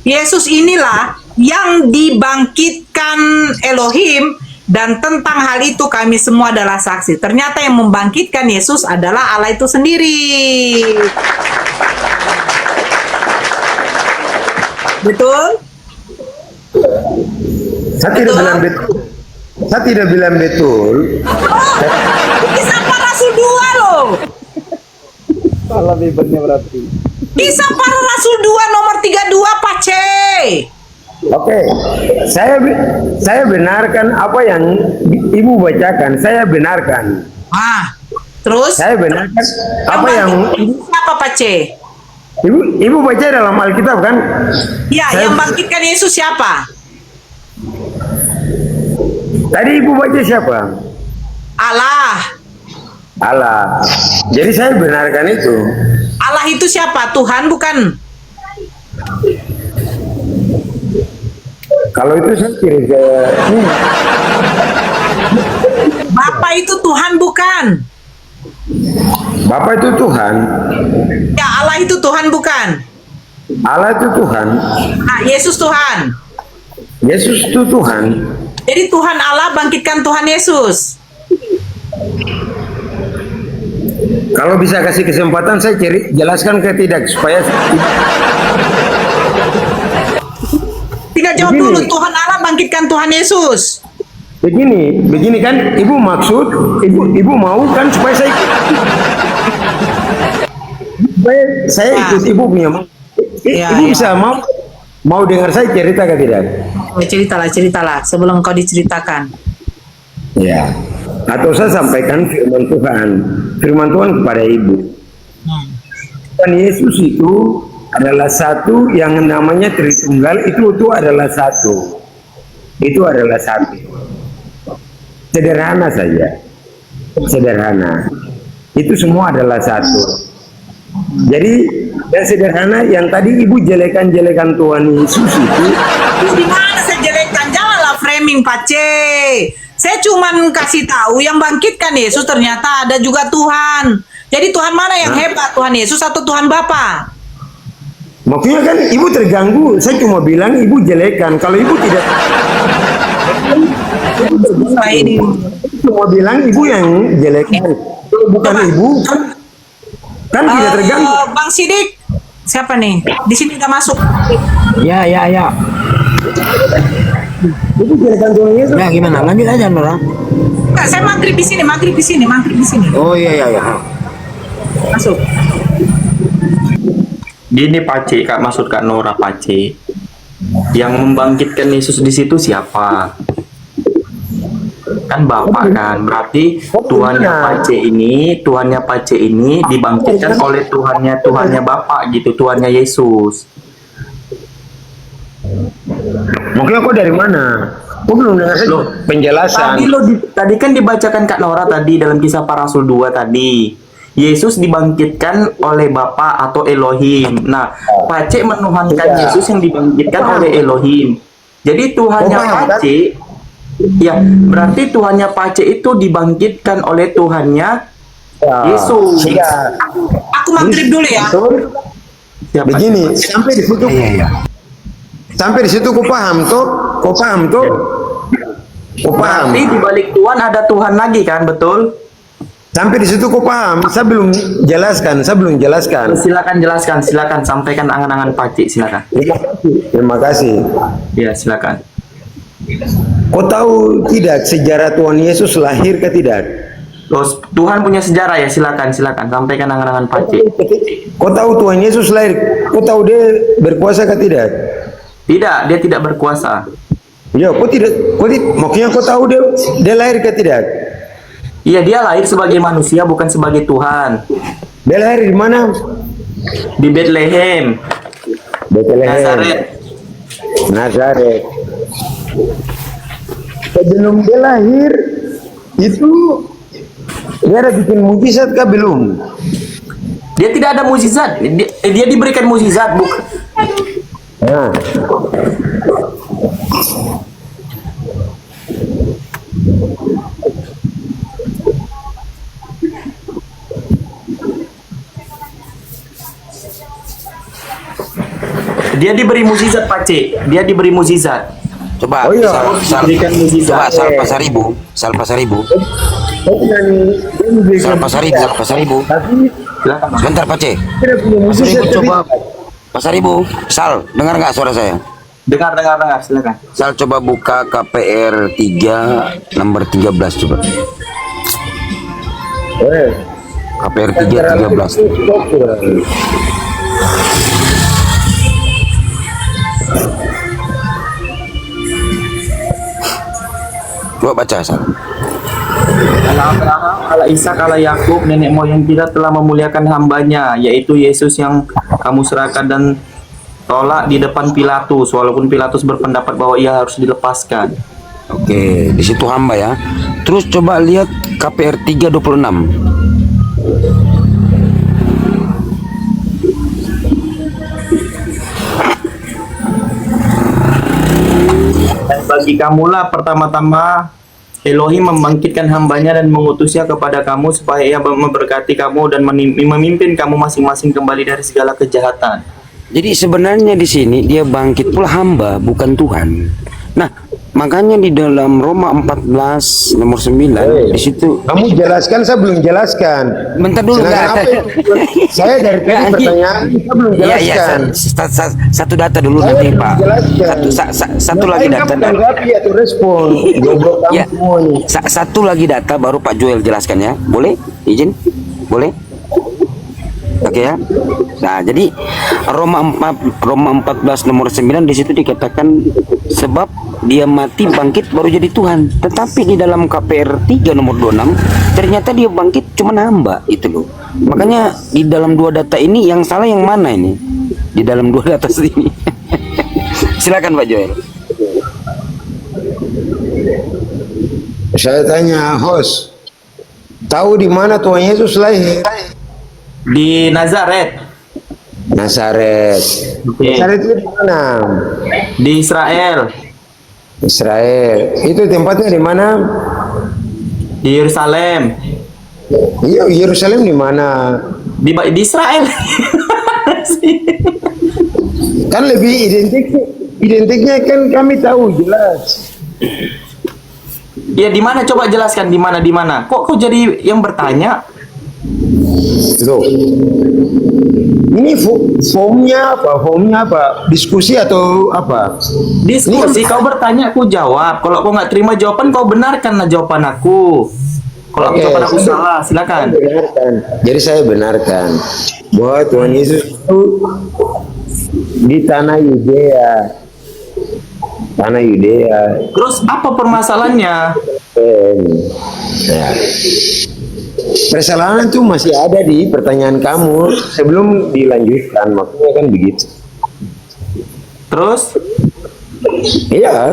Yesus inilah yang dibangkitkan Elohim, dan tentang hal itu kami semua adalah saksi. Ternyata yang membangkitkan Yesus adalah Allah itu sendiri. Betul? Saya tidak bilang betul. Kisah Para Rasul 2 loh. Salah bibirnya berarti. Kisah Para Rasul 2 nomor 32 Pak C. Oke, saya benarkan apa yang Ibu bacakan. Saya benarkan. Terus? Saya benarkan apa yang siapa Pak C? Ibu baca dalam Alkitab kan? Ya, yang bangkitkan Yesus siapa? Tadi Ibu baca siapa? Allah. Jadi saya benarkan itu. Allah itu siapa? Tuhan bukan? Kalau itu saya kira Bapa itu Tuhan bukan? Bapa itu Tuhan. Ya, Allah itu Tuhan bukan? Allah itu Tuhan. Yesus Tuhan. Yesus itu Tuhan. Jadi Tuhan Allah bangkitkan Tuhan Yesus. Kalau bisa kasih kesempatan saya jelaskan ke tidak supaya Tinggal jawab dulu, Tuhan Allah bangkitkan Tuhan Yesus. Begini kan, Ibu maksud, Ibu mau kan supaya saya ikut Ibu punya. Ibu bisa mau dengar saya cerita ke tidak? Ceritalah sebelum kau diceritakan. Ya. Atau saya sampaikan firman Tuhan kepada Ibu. Tuhan Yesus itu adalah satu, yang namanya Tritunggal itu adalah satu. Itu adalah satu. Sederhana saja. Sederhana. Itu semua adalah satu. Jadi yang sederhana yang tadi Ibu jelekan Tuhan Yesus itu. Di mana saya jelekan? Janganlah framing Pak C. Saya cuman kasih tahu yang bangkitkan Yesus ternyata ada juga Tuhan. Jadi Tuhan mana yang hebat? Tuhan Yesus atau Tuhan Bapa? Maksudnya kan Ibu terganggu. Saya cuma bilang Ibu jelekan. Kalau Ibu tidak, ini cuma bilang Ibu yang jelekan. Kalau bukan Ibu kan tidak terganggu. Bang Sidik, siapa nih? Di sini udah masuk. Ya. Itu jelekan Tuhan Yesus. Ya gimana? Lanjut aja Nora. Enggak, saya maghrib di sini. Oh iya. Masuk. Gini Pak C, Kak, maksud Kak Nora Pak C. Yang membangkitkan Yesus di situ siapa? Kan Bapak kan. Berarti Tuhannya Pak C ini dibangkitkan oleh Tuhannya Bapak gitu, Tuhannya Yesus. Mungkin aku dari mana? Aku belum dengar penjelasan. Tadi kan dibacakan Kak Nora tadi dalam Kisah Para Rasul 2 tadi. Yesus dibangkitkan oleh Bapa atau Elohim. Nah, Pak C menuhankan Yesus yang dibangkitkan oleh Elohim. Jadi Tuhannya Pak C, ya berarti Tuhannya Pak C itu dibangkitkan oleh Tuhannya Yesus. Aku maghrib dulu ya. Begini, sampai di situ. Sampai di situ kau paham tuh? Berarti di balik Tuhan ada Tuhan lagi kan, betul? Sampai di situ kau paham? Saya belum jelaskan. Silakan sampaikan angan-angan Pak C, silakan. Terima kasih. Ya, silakan. Kau tahu tidak sejarah Tuhan Yesus lahir ke tidak? Terus Tuhan punya sejarah ya, silakan sampaikan angan-angan Pak Cik. Kau tahu Tuhan Yesus lahir? Kau tahu dia berkuasa atau tidak? Tidak, dia tidak berkuasa. Ya, maksudnya kau tahu dia lahir atau tidak? Iya, dia lahir sebagai manusia bukan sebagai Tuhan. Dia lahir di mana? Di Bethlehem, Nazaret. Nazaret. Sebelum dia lahir itu dia ada bikin mujizat kah belum? Dia tidak ada mukjizat. Dia diberikan mukjizat, bukan? Nah. Dia diberi mukjizat, Pak Cik. Dia diberi mukjizat. Coba, Oh iya. Diberikan mukjizat. coba Sal Pasaribu. Silakan, Pak. Sebentar Pak C. Mujizat Coba Pasaribu. Sal, dengar nggak suara saya? Dengar, silakan. Sal coba buka KPR 3 nomor 13 coba. KPR 3 13. Coba baca Sal. Allah Ishak, Allah Yakub, nenek moyang kita telah memuliakan hambanya, yaitu Yesus yang kamu serahkan dan tolak di depan Pilatus, walaupun Pilatus berpendapat bahwa ia harus dilepaskan. Oke, di situ hamba ya. Terus coba lihat KPR 3:26. Dan bagi kamulah pertama-tama Elohim membangkitkan hambanya dan mengutusnya kepada kamu supaya ia memberkati kamu dan memimpin kamu masing-masing kembali dari segala kejahatan. Jadi sebenarnya di sini dia bangkit pula hamba, bukan Tuhan. Nah, makanya di dalam Roma 14 nomor 9 di situ. Kamu jelaskan, saya belum jelaskan. Bentar dulu Apa itu? Saya dari tadi pertanyaan saya belum Iya, jelaskan. satu data dulu Saya nanti belum Pak. jelaskan. Satu lagi data. Tanggapi atau respon. Goblok kamu Ya, semua nih. satu lagi data baru Pak Joel jelaskan ya. Boleh? Izin? Boleh? Oke ya. Nah, jadi Roma 14 nomor 9 di situ dikatakan sebab dia mati bangkit baru jadi Tuhan. Tetapi di dalam KPR 3 nomor 26 ternyata dia bangkit cuma hamba itu loh. Makanya di dalam dua data ini yang salah yang mana ini? Di dalam dua data ini. Silakan Pak Joel. Saya tanya host, tahu di mana Tuhan Yesus lahir? Di Nazaret, Nazaret. Oke. Nazaret itu di mana? di Israel, Israel. Itu tempatnya di mana? di Yerusalem, Iya, Yerusalem di mana? di Israel. Kan lebih identiknya kan kami tahu jelas. Ya, di mana, coba jelaskan di mana? Kok jadi yang bertanya? Loh. Ini formnya apa? Diskusi atau apa? Diskusi, kau bertanya, aku jawab. Kalau kau nggak terima jawaban, kau benarkanlah jawaban aku. Kalau Oke, jawaban aku saya- salah, silakan. Jadi saya benarkan bahwa Tuhan Yesus itu di tanah Yudea. Tanah Yudea. Terus apa permasalahannya? Ya. Persalahan itu masih ada di pertanyaan kamu sebelum dilanjutkan, maksudnya kan begitu. Terus Iya.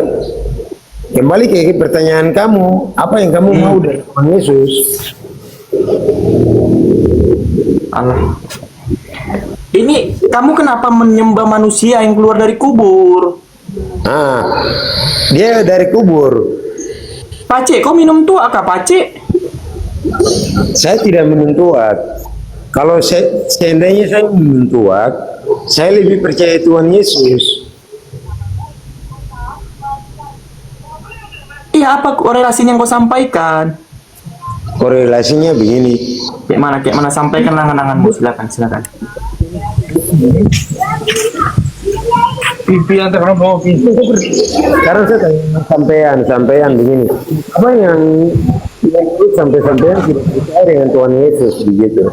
Kembali ke pertanyaan kamu, apa yang kamu mau dari Tuhan Yesus? Allah. Ini kamu kenapa menyembah manusia yang keluar dari kubur? Ah, dia dari kubur. Pace, kau minum tua kah, Pace? Saya tidak minum tuak. Kalau seandainya saya minum tuak, saya lebih percaya Tuhan Yesus. Iya, apa korelasinya yang kau sampaikan? Korelasinya begini. Kayak mana sampaikan angan-anganmu, silakan. Pipi yang terlalu sekarang saya tanya sampean begini. Apa yang sampai-sampai yang tidak percaya dengan Tuhan Yesus begitu.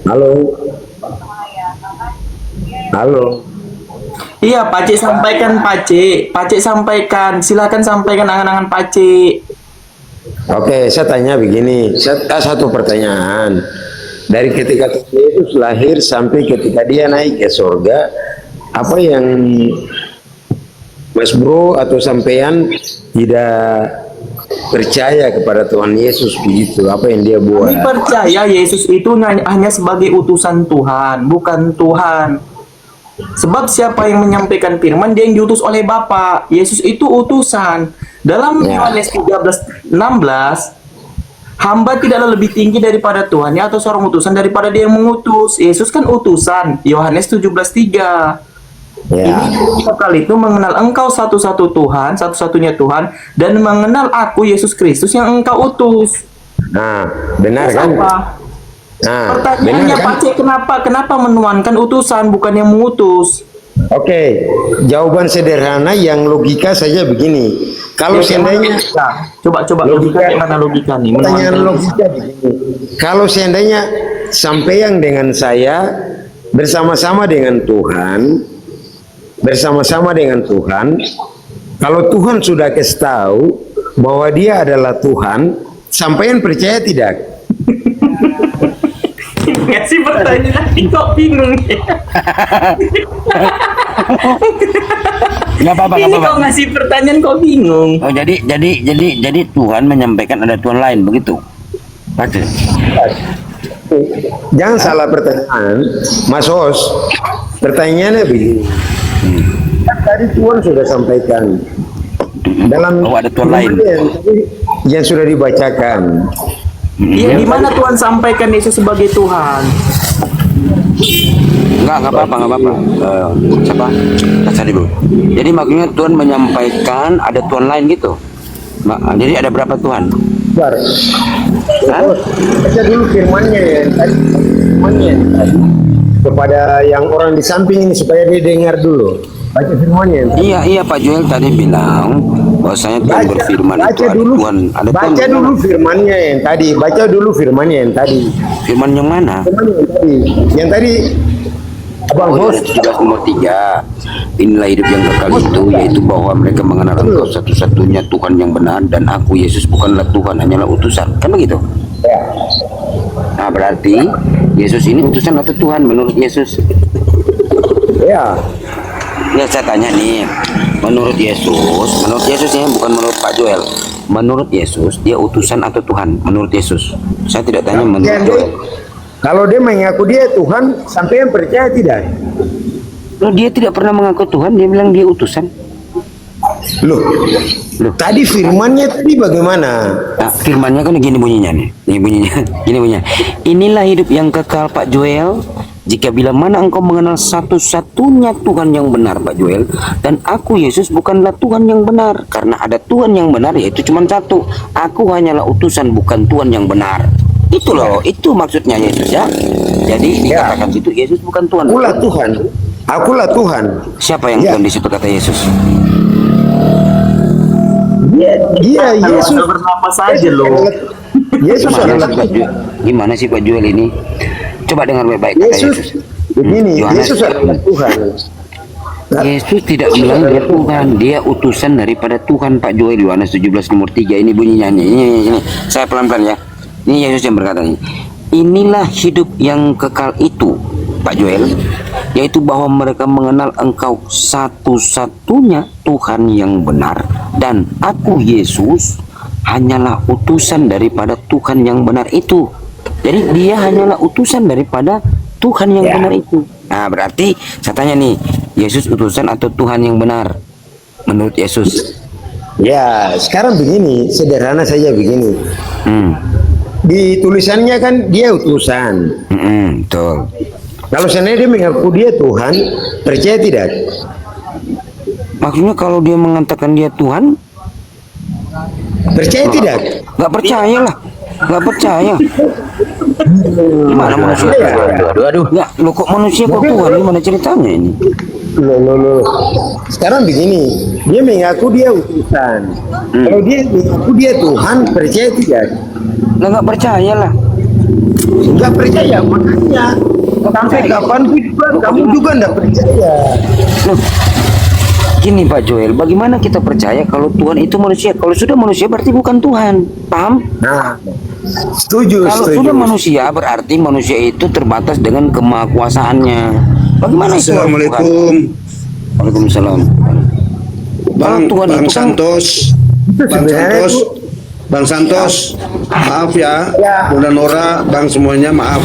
Halo. Halo. Iya, Pacik sampaikan, Pacik sampaikan. Silakan sampaikan angan-angan Pacik. Oke, saya tanya begini, satu pertanyaan. Dari ketika Tuhan Yesus lahir sampai ketika dia naik ke surga, apa yang Mas Bro atau sampean tidak percaya kepada Tuhan Yesus begitu? Apa yang dia buat? Kami percaya Yesus itu hanya sebagai utusan Tuhan, bukan Tuhan. Sebab siapa yang menyampaikan firman, dia yang diutus oleh Bapa. Yesus itu utusan. Dalam Yohanes 13:16, hamba tidaklah lebih tinggi daripada Tuhan atau seorang utusan daripada dia yang mengutus. Yesus kan utusan. Yohanes 17:3. Ini kali itu mengenal engkau satu-satu Tuhan, satu-satunya Tuhan, dan mengenal aku Yesus Kristus yang engkau utus. Nah, benar Terus kan? apa? Nah, Pertanyaannya benar kan? kenapa menuankan utusan bukan yang mengutus? Oke, jawaban sederhana yang logika saja begini. Kalau seandainya coba logika mana logika nih? Pertanyaan Menuankan logika begini. Kalau seandainya sampean dengan saya bersama-sama dengan Tuhan, kalau Tuhan sudah kasih tahu bahwa Dia adalah Tuhan, sampean percaya tidak? ngasih pertanyaan kok bingung ya? Nggak apa-apa, Ini kok ngasih pertanyaan kok bingung? Oh, jadi Tuhan menyampaikan ada Tuhan lain begitu. Pacik. Jangan salah pertanyaan, Mas Hos. Pertanyaannya begini. Kan tadi Tuhan sudah sampaikan dalam ada Tuhan lain yang sudah dibacakan. Iya, di mana Tuhan sampaikan Yesus sebagai Tuhan? Nggak apa-apa. Siapa? Tadi Bu. Jadi maksudnya Tuhan menyampaikan ada Tuhan lain gitu. Jadi ada berapa Tuhan? Bar. Baca dulu firman-Nya ya tadi. Kepada yang orang di samping ini supaya dia dengar dulu. Baca firman-Nya. Iya Pak Joel tadi bilang bahwasanya Tuhan berfirman itu ada Tuhan, ada Tuhan. Baca dulu firman-Nya yang tadi. Baca dulu firman-Nya yang tadi. Firman yang mana? Firman yang tadi. Yang tadi Abang Hos 17 nomor 3. Inilah hidup yang kekal itu, yaitu bahwa mereka mengenal Engkau satu-satunya Tuhan yang benar, dan aku Yesus bukanlah Tuhan, hanyalah utusan. Kan begitu? Ya. Nah, berarti Yesus ini utusan atau Tuhan menurut Yesus? Ya. Ya, saya tanya nih, menurut Yesus ya, bukan menurut Pak Joel. Menurut Yesus, dia utusan atau Tuhan? Menurut Yesus. Saya tidak tanya menurut Joel. Kalau dia mengaku dia Tuhan, sampai yang percaya tidak? Loh, dia tidak pernah mengaku Tuhan, dia bilang dia utusan. Loh. Tadi firman-Nya tadi bagaimana? Nah, firman-Nya kan gini bunyinya nih. Gini bunyinya. Inilah hidup yang kekal Pak Joel. Jika bila mana engkau mengenal satu-satunya Tuhan yang benar Pak Joel, dan aku Yesus bukanlah Tuhan yang benar. Karena ada Tuhan yang benar, yaitu cuma satu. Aku hanyalah utusan, bukan Tuhan yang benar. Itu loh, itu maksudnya Yesus ya. Jadi dikatakan situ Yesus bukan Tuhan. Akulah Tuhan. Akulah Tuhan. Siapa yang Tuhan di situ kata Yesus? Dia Yesus. Bernapas saja loh. Yesus adalah Gimana sih Pak Joel ini? Coba dengar baik-baik kata Yesus. Begini, Yohanes Yesus adalah Tuhan. Yesus tidak bilang dia Tuhan, dia utusan daripada Tuhan Pak Joel. Yohanes 17 nomor 3 ini bunyinya ini. Saya pelan-pelan ya. Ini Yesus yang berkata ini. Inilah hidup yang kekal itu Pak Joel, yaitu bahwa mereka mengenal Engkau satu-satunya Tuhan yang benar, dan aku Yesus hanyalah utusan daripada Tuhan yang benar itu. Jadi dia hanyalah utusan daripada Tuhan yang benar itu. Nah, berarti saya tanya nih, Yesus utusan atau Tuhan yang benar menurut Yesus? Ya, sekarang begini, sederhana saja begini. Di tulisannya kan dia utusan. Betul. Kalau seandainya dia mengaku dia Tuhan, percaya tidak? Maksudnya kalau dia mengatakan dia Tuhan, percaya tidak? Nggak percaya lah, nggak percaya. Gimana manusia? Aduh. Nggak, lo kok manusia kok Tuhan? Gimana ceritanya ini? Loh. Sekarang begini, dia mengaku dia utusan. Kalau dia mengaku dia Tuhan, percaya tidak? Nggak percaya lah. Enggak percaya, makanya sampai kapanpun juga kamu juga enggak percaya. Loh, gini Pak Joel, bagaimana kita percaya kalau Tuhan itu manusia? Kalau sudah manusia berarti bukan Tuhan, paham? Nah, setuju. Kalau sudah manusia berarti manusia itu terbatas dengan kemahakuasaannya. Bagaimana itu? Assalamualaikum. Waalaikumsalam. Bang, Tuhan Bang itu kan- Santos. Bang Santos, maaf ya, Bunda Nora, Bang semuanya maaf.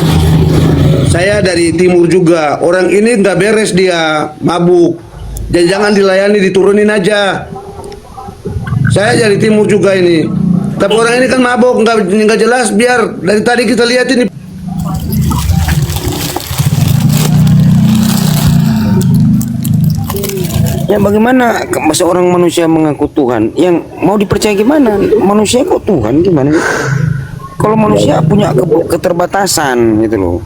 Saya dari timur juga. Orang ini nggak beres dia, mabuk. Jadi jangan dilayani, diturunin aja. Saya dari timur juga ini. Tapi orang ini kan mabuk, nggak jelas. Biar dari tadi kita lihat ini. Ya bagaimana seorang manusia mengaku Tuhan? Yang mau dipercaya gimana? Manusia kok Tuhan gimana? Kalau manusia punya keterbatasan gitu loh.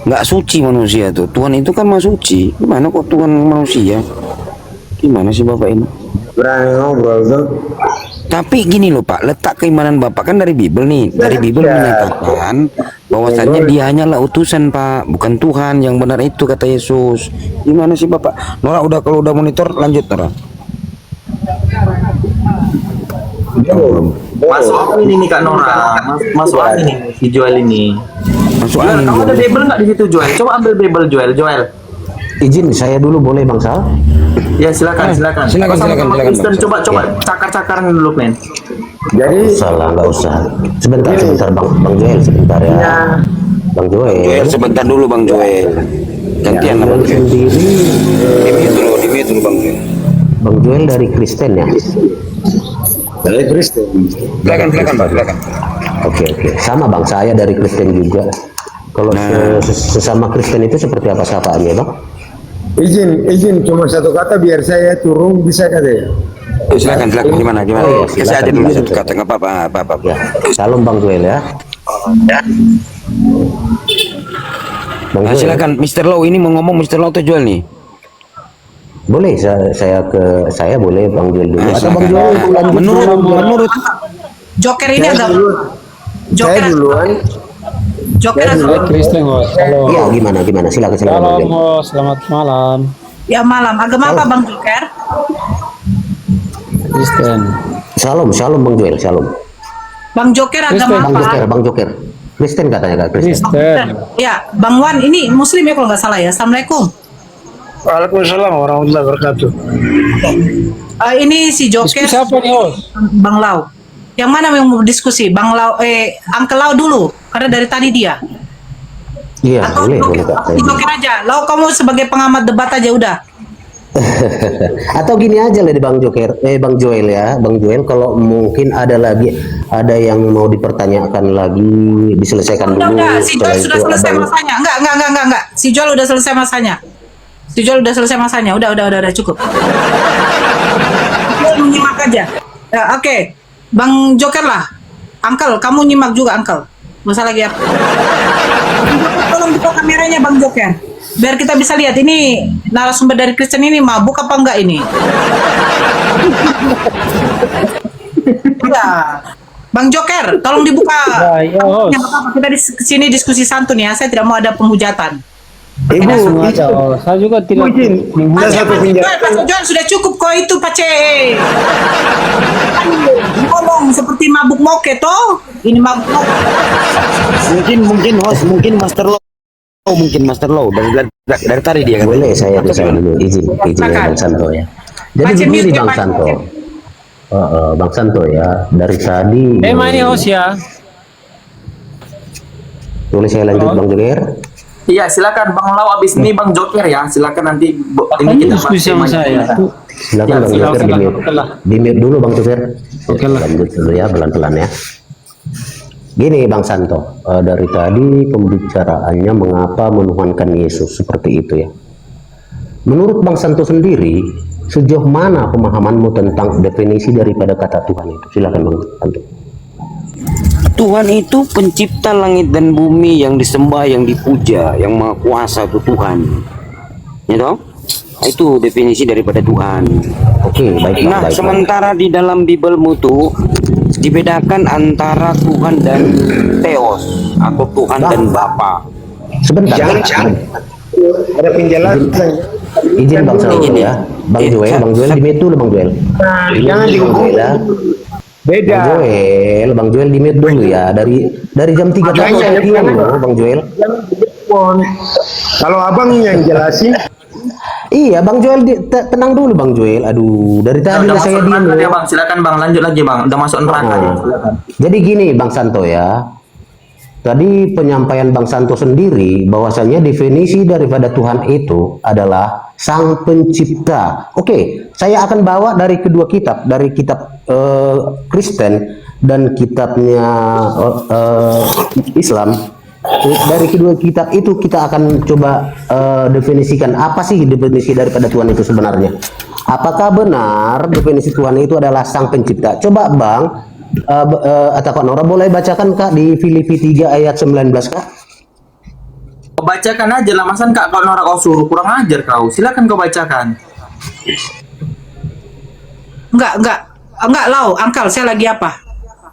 Nggak suci manusia tuh. Tuhan itu kan maha suci. Gimana kok Tuhan manusia? Gimana sih Bapak ini? Berani ngobrol tuh. Tapi gini loh Pak, letak keimanan Bapak kan dari Bible nih. Dari Bible menyatakan bahwasannya dia hanyalah utusan Pak, bukan Tuhan. Yang benar itu kata Yesus. Gimana sih Bapak? Nora udah, kalau udah monitor lanjut Nora. Masuk angin ini Kak Nora. Masuk angin ini si Joel ini. Masuk Joel, angin. kamu ada Bible nggak di situ Joel? Coba ambil Bible Joel. Izin saya dulu boleh Bang Sal? Ya silakan. silakan. Kristen, coba cakar-cakaran dulu men. Jadi Nggak usah. Sebentar Bang Joel sebentar ya. Bang Joel. Sebentar dulu Bang Joel. Gantian Bang Joel. Sendiri Di dulu Bang Joel. Bang Joel dari Kristen ya? dari Kristen. Silakan Pak, silakan. Oke. Sama Bang, saya dari Kristen juga. Kalau sesama Kristen itu seperti apa sapaannya Bang? Izin cuma satu kata biar saya turun bisa kata ya. Silakan gimana? Oh, iya, Kasih aja silakan, dulu silakan. satu kata, nggak apa-apa. Ya, salam Bang Joel ya. Bang Nah, Joel, silakan Mr. Low ini mau ngomong Mr. Low atau Joel nih? boleh saya boleh Bang Joel dulu. Atau Bang Joel lanjut Menurut Joker ini agak Joker Saya duluan. Joker agak Kristen, Bos. Halo. Ya gimana silakan Bang Halo, Joel. Bos. Selamat malam. ya malam. Agama apa Bang Joker? Kristen. Shalom Bang Joel, shalom. Bang Joker agama Bang apa? Joker. Kristen katanya Kak Kristen. Kristen. Ya, Bang Wan ini Muslim ya kalau nggak salah ya. Assalamualaikum. Waalaikumsalam warahmatullahi wabarakatuh. Ini si Joker. Diskusi apa nih, Bos? Bang Lau. Yang mana yang mau diskusi? Bang Lau, Uncle Lau dulu, karena dari tadi dia. Iya, Atau boleh Kak. si Joker aja. Lau kamu sebagai pengamat debat aja udah. Atau gini aja lah di Bang Joel ya, Bang Joel, kalau mungkin ada yang mau dipertanyakan lagi, diselesaikan dulu. Udah. Si Joel setelah sudah itu selesai Abang- masanya. Enggak. Si Joel udah selesai masanya. Udah cukup. Joel menyimak aja. Ya, oke. Bang Joker lah. Uncle, kamu nyimak juga Uncle. Nggak usah lagi apa. Tolong buka kameranya Bang Joker. Biar kita bisa lihat ini narasumber dari Kristen ini mabuk apa enggak ini. Ya. Bang Joker, tolong dibuka. Ya, Bos. Nggak apa-apa, kita di sini diskusi santun ya. Saya tidak mau ada penghujatan. Langsung aja, Bos. Saya juga tidak Pak Joel sudah cukup kok itu Pak C. Ngomong seperti mabuk moke toh. Ini mabuk moke. Mungkin host, mungkin Master Low dari tadi dia kan. Boleh saya dulu izin Bang Santo ya. Jadi Baca begini mute ya, Bang Pak. Santo. Bang Santo ya, dari tadi ini host ya. boleh saya lanjut Bang Joker? Iya, silakan Bang Lau, abis ini Bang Joker ya. Silakan nanti ini kita Diskusi sama saya. Silakan Bang silakan. Joker di mute dulu Bang Joker. Oke lah. Lanjut dulu ya pelan-pelan ya. Gini Bang Santo, dari tadi pembicaraannya mengapa menuhankan Yesus seperti itu ya. Menurut Bang Santo sendiri, sejauh mana pemahamanmu tentang definisi daripada kata Tuhan itu? Silakan Bang Santo. Tuhan itu pencipta langit dan bumi, yang disembah, yang dipuja, yang maha kuasa itu Tuhan. Ya toh? Itu definisi daripada Tuhan. Oke, baik Bang, Nah, baik, Bang. sementara di dalam Biblemu tuh dibedakan antara Tuhan dan Theos atau Tuhan dan Bapa. Sebentar. Ada penjelasan. Izin Bang Santo Izin ya. Bang Joel, Bang Joel di mute dulu Bang Joel. Jangan Bang dihubungi. Joel, ya. Beda. Bang Joel di mute dulu ya. Dari jam 3 tadi Makanya, saya diam jangan- loh Bang Joel. Kalau abang yang jelasin, Iya, Bang Joel tenang dulu Bang Joel. Aduh, dari tadi Udah saya masuk diam neraka ya loh. bang, silakan bang, lanjut lagi bang. Udah masuk neraka Oh. ya, silakan. Jadi gini Bang Santo ya. Tadi penyampaian Bang Santo sendiri bahwasanya definisi daripada Tuhan itu adalah Sang Pencipta. Oke, saya akan bawa dari kedua kitab, dari kitab Kristen dan kitabnya Islam. Dari kedua kitab itu kita akan coba definisikan apa sih definisi daripada Tuhan itu sebenarnya. Apakah benar definisi Tuhan itu adalah Sang Pencipta? Coba Bang atau Kak Nora boleh bacakan Kak di Filipi 3 ayat 19 Kak? Kau bacakan aja lah, masan kak kau norak kau suruh, kurang ajar kau. Silakan kau bacakan. Enggak, Lau, Angkal, saya lagi apa?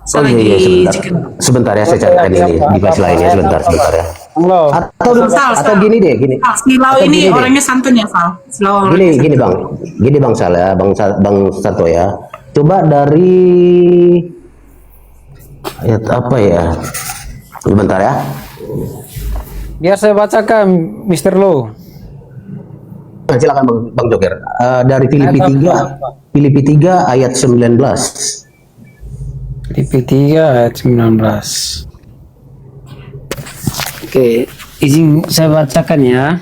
Oh Saya iya, lagi sebentar. Sebentar ya saya carikan ini device lainnya sebentar ya. Halo. Atau gini deh, gini. Si Lau Atau ini gini deh. orangnya santun ya, Sal. Si Lau orangnya Gini Bang. Gini Bang Sal ya, Bang Santo ya. Coba dari ayat apa ya? Sebentar ya. Biar saya bacakan, Mr. Lo. Nah, silakan Bang Joker. Dari Filipi 3 ayat 19. Filipi 3 ayat 19. Oke, izin saya bacakan ya.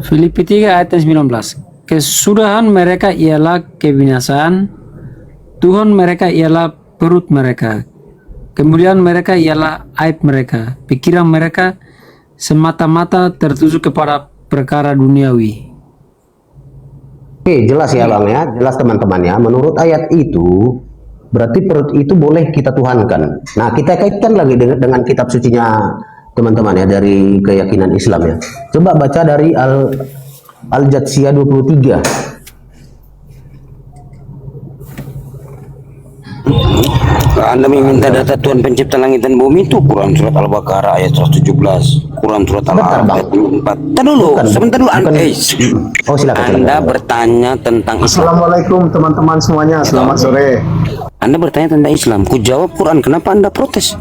Filipi 3 ayat 19. Kesudahan mereka ialah kebinasaan, Tuhan mereka ialah perut mereka, kemudian mereka ialah aib mereka, pikiran mereka semata-mata tertuju kepada perkara duniawi. Oke, jelas ya Bang ya, jelas teman-teman ya. Menurut ayat itu, berarti perut itu boleh kita tuhankan. Nah, kita kaitkan lagi dengan kitab sucinya teman-teman ya, dari keyakinan Islam ya. Coba baca dari Al-Jatsiyah 23. Anda meminta data Tuhan pencipta langit dan bumi itu Quran surat Al-Baqarah ayat 117, Quran surat Al-Araf ayat 4. Sebentar dulu. Oh, silakan. Anda bertanya tentang Islam. Assalamualaikum teman-teman semuanya, selamat sore. Anda bertanya tentang Islam, ku jawab Quran. Kenapa Anda protes?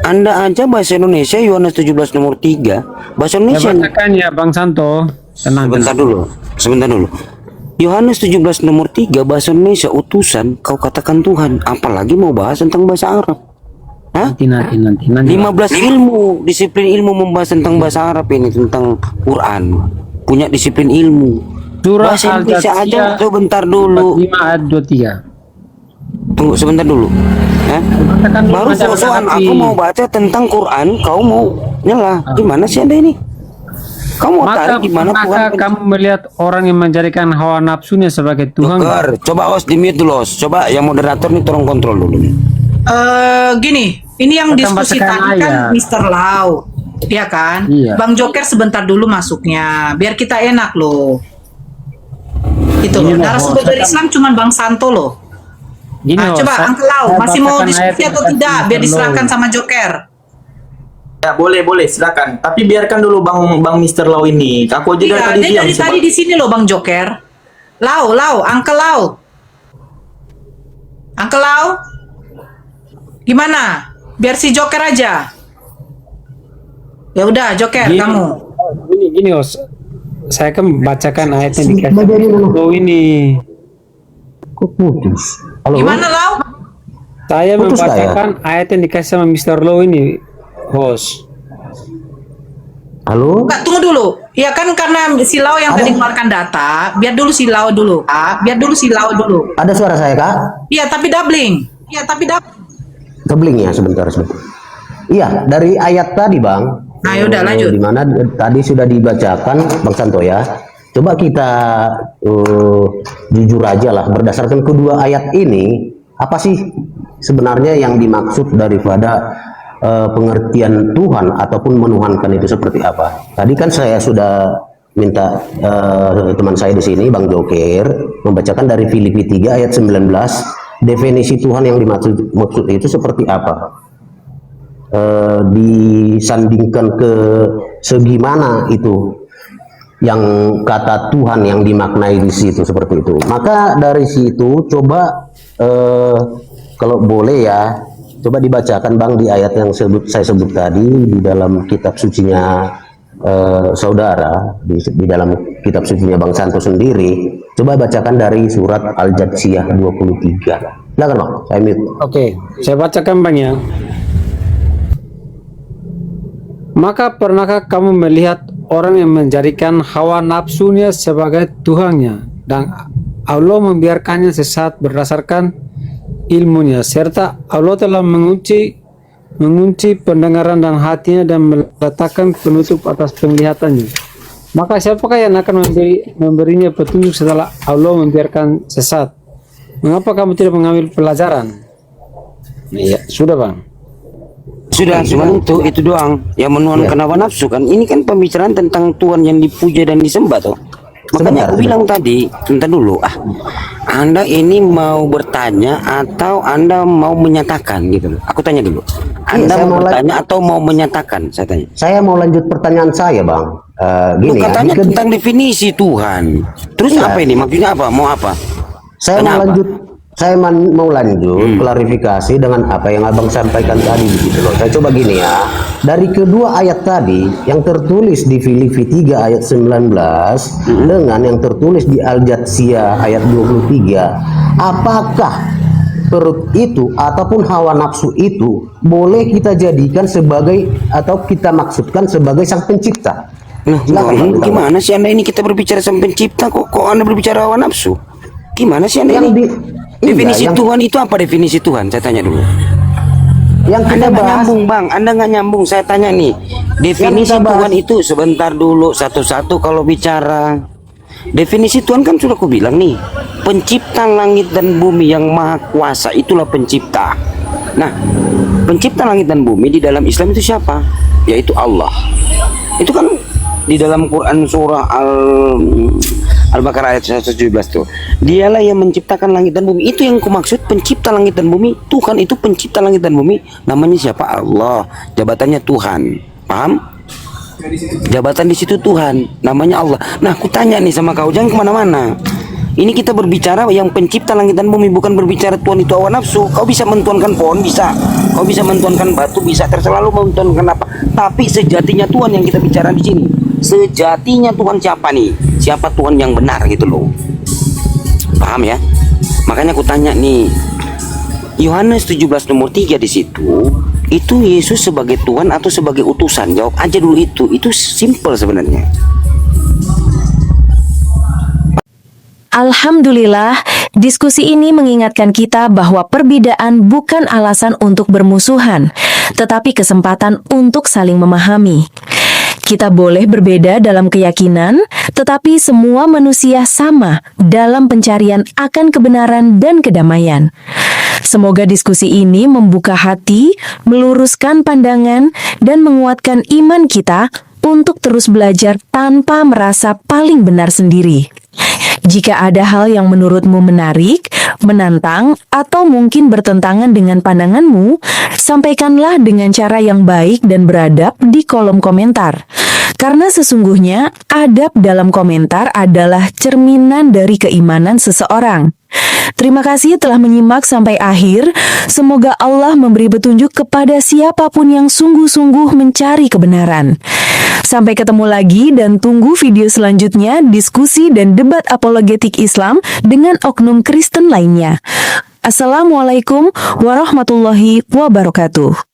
Anda aja bahasa Indonesia Yohanes 17 nomor 3, bahasa Indonesia. Saya bacakan ya Bang Santo. Tenang. Sebentar dulu. Yohanes 17 nomor 3 bahasa Indonesia utusan, kau katakan Tuhan, apalagi mau bahas tentang bahasa Arab. Hah? Nanti. 15 ilmu, disiplin ilmu membahas tentang bahasa Arab ini, tentang Quran. Punya disiplin ilmu. Surah Bahasa Indonesia aja, Al-Jatsiyah sebentar dulu. 5 ayat 23. Tunggu sebentar dulu. Hah? Baru sosokan aku mau baca tentang Quran, kau mau nyelah. Gimana sih Anda ini? Kamu tarik gimana Tuhan? Kamu melihat orang yang menjadikan hawa nafsunya sebagai Tuhan. Joker, coba host di mute dulu host. Coba yang moderator nih tolong kontrol dulu nih. Gini, ini yang diskusi tadi kan Mr. Lau, ya kan? Iya. Bang Joker sebentar dulu masuknya, biar kita enak loh. Itu loh. Narasumber dari Islam cuman Bang Santo loh. Gini, Coba Uncle Lau masih mau diskusi atau tidak? Biar diserahkan sama Joker. Ya boleh silakan. Tapi biarkan dulu bang Mr. Lau ini. Aku aja Iya, dari tadi dia diam. dari tadi di sini loh Bang Joker. Lau, Uncle Lau. Uncle Lau. Gimana? Biar si Joker aja. Ya udah, Joker kamu. Gini, Os. Saya kan bacakan ayat yang dikasih Lau ini. Kok putus? Halo? Gimana Lau? Saya Putus nggak ya? membacakan ayat yang dikasih sama Mr. Lau ini, host. Halo? Enggak, tunggu dulu. Ya kan karena si Lau yang tadi keluarkan data, biar dulu si Lau dulu, Kak. Biar dulu si Lau dulu. Ada suara saya, Kak? Iya, tapi doubling. Kebling ya, sebentar. Iya, dari ayat tadi, Bang. Nah, yaudah lanjut. Di mana tadi sudah dibacakan, Bang Santo ya. Coba kita jujur aja lah, berdasarkan kedua ayat ini, apa sih sebenarnya yang dimaksud daripada pengertian Tuhan ataupun menuhankan itu seperti apa. Tadi kan saya sudah minta teman saya di sini, Bang Joker, membacakan dari Filipi 3 ayat 19, definisi Tuhan yang dimaksud itu seperti apa. Disandingkan ke segimana itu yang kata Tuhan yang dimaknai di situ seperti itu. Maka dari situ coba kalau boleh ya, coba dibacakan Bang di ayat yang saya sebut tadi di dalam kitab sucinya saudara, di dalam kitab sucinya Bang Santo sendiri. Coba bacakan dari surat Al-Jatsiyah 23. Silakan Bang, saya mute. Oke, saya bacakan Bang ya. Maka pernahkah kamu melihat orang yang menjadikan hawa nafsunya sebagai Tuhannya, dan Allah membiarkannya sesat berdasarkan ilmunya, serta Allah telah mengunci pendengaran dan hatinya dan meletakkan penutup atas penglihatannya. Maka siapakah yang akan memberinya petunjuk setelah Allah membiarkan sesat? Mengapa kamu tidak mengambil pelajaran? Iya, sudah Bang. Sudah, cuma itu doang yang menuhankan hawa nafsu kan. Ini kan pembicaraan tentang Tuhan yang dipuja dan disembah tuh. Makanya aku bilang tadi, bentar dulu, Anda ini mau bertanya atau Anda mau menyatakan gitu? Aku tanya dulu. Anda mau bertanya atau mau menyatakan? Saya tanya. Saya mau lanjut pertanyaan saya, Bang. Gini ya, katanya tentang definisi Tuhan. Terus apa ini? Maksudnya apa? Mau apa? Saya mau lanjut klarifikasi dengan apa yang Abang sampaikan tadi begitu loh. Saya coba gini ya. Dari kedua ayat tadi yang tertulis di Filipi 3 ayat 19 dengan yang tertulis di Al-Jatsiyah ayat 23, apakah perut itu ataupun hawa nafsu itu boleh kita jadikan sebagai atau kita maksudkan sebagai sang pencipta? Gimana sih Anda ini, kita berbicara sang pencipta kok Anda berbicara hawa nafsu? Gimana sih Anda ini? Definisi Tuhan itu apa? Definisi Tuhan, saya tanya dulu. Yang Anda nggak nyambung Bang, Anda nggak nyambung. Saya tanya nih, definisi Tuhan itu sebentar dulu, satu-satu kalau bicara. Definisi Tuhan kan sudah aku bilang nih, pencipta langit dan bumi yang maha kuasa, itulah pencipta. Nah, pencipta langit dan bumi di dalam Islam itu siapa? Yaitu Allah. Itu kan di dalam Quran surah Al-Baqarah ayat 117 tuh. Dialah yang menciptakan langit dan bumi. Itu yang ku maksud, pencipta langit dan bumi. Tuhan itu pencipta langit dan bumi. Namanya siapa? Allah. Jabatannya Tuhan. Paham? Jabatan di situ Tuhan. Namanya Allah. Nah, aku tanya nih sama kau, jangan kemana-mana. Ini kita berbicara yang pencipta langit dan bumi, bukan berbicara Tuhan itu hawa nafsu. Kau bisa mentuhankan pohon, bisa. Kau bisa mentuhankan batu, bisa. Terserah lu mentuhankan apa. Tapi sejatinya Tuhan yang kita bicara di sini. Sejatinya Tuhan siapa nih? Siapa Tuhan yang benar gitu loh. Paham ya? Makanya aku tanya nih, Yohanes 17 nomor 3 di situ, itu Yesus sebagai Tuhan atau sebagai utusan? Jawab aja dulu itu. Itu simple sebenarnya. Alhamdulillah, diskusi ini mengingatkan kita bahwa perbedaan bukan alasan untuk bermusuhan, tetapi kesempatan untuk saling memahami. Kita boleh berbeda dalam keyakinan, tetapi semua manusia sama dalam pencarian akan kebenaran dan kedamaian. Semoga diskusi ini membuka hati, meluruskan pandangan, dan menguatkan iman kita untuk terus belajar tanpa merasa paling benar sendiri. Jika ada hal yang menurutmu menarik, menantang, atau mungkin bertentangan dengan pandanganmu, sampaikanlah dengan cara yang baik dan beradab di kolom komentar. Karena sesungguhnya, adab dalam komentar adalah cerminan dari keimanan seseorang. Terima kasih telah menyimak sampai akhir. Semoga Allah memberi petunjuk kepada siapapun yang sungguh-sungguh mencari kebenaran. Sampai ketemu lagi dan tunggu video selanjutnya diskusi dan debat apologetik Islam dengan oknum Kristen lainnya. Assalamualaikum warahmatullahi wabarakatuh.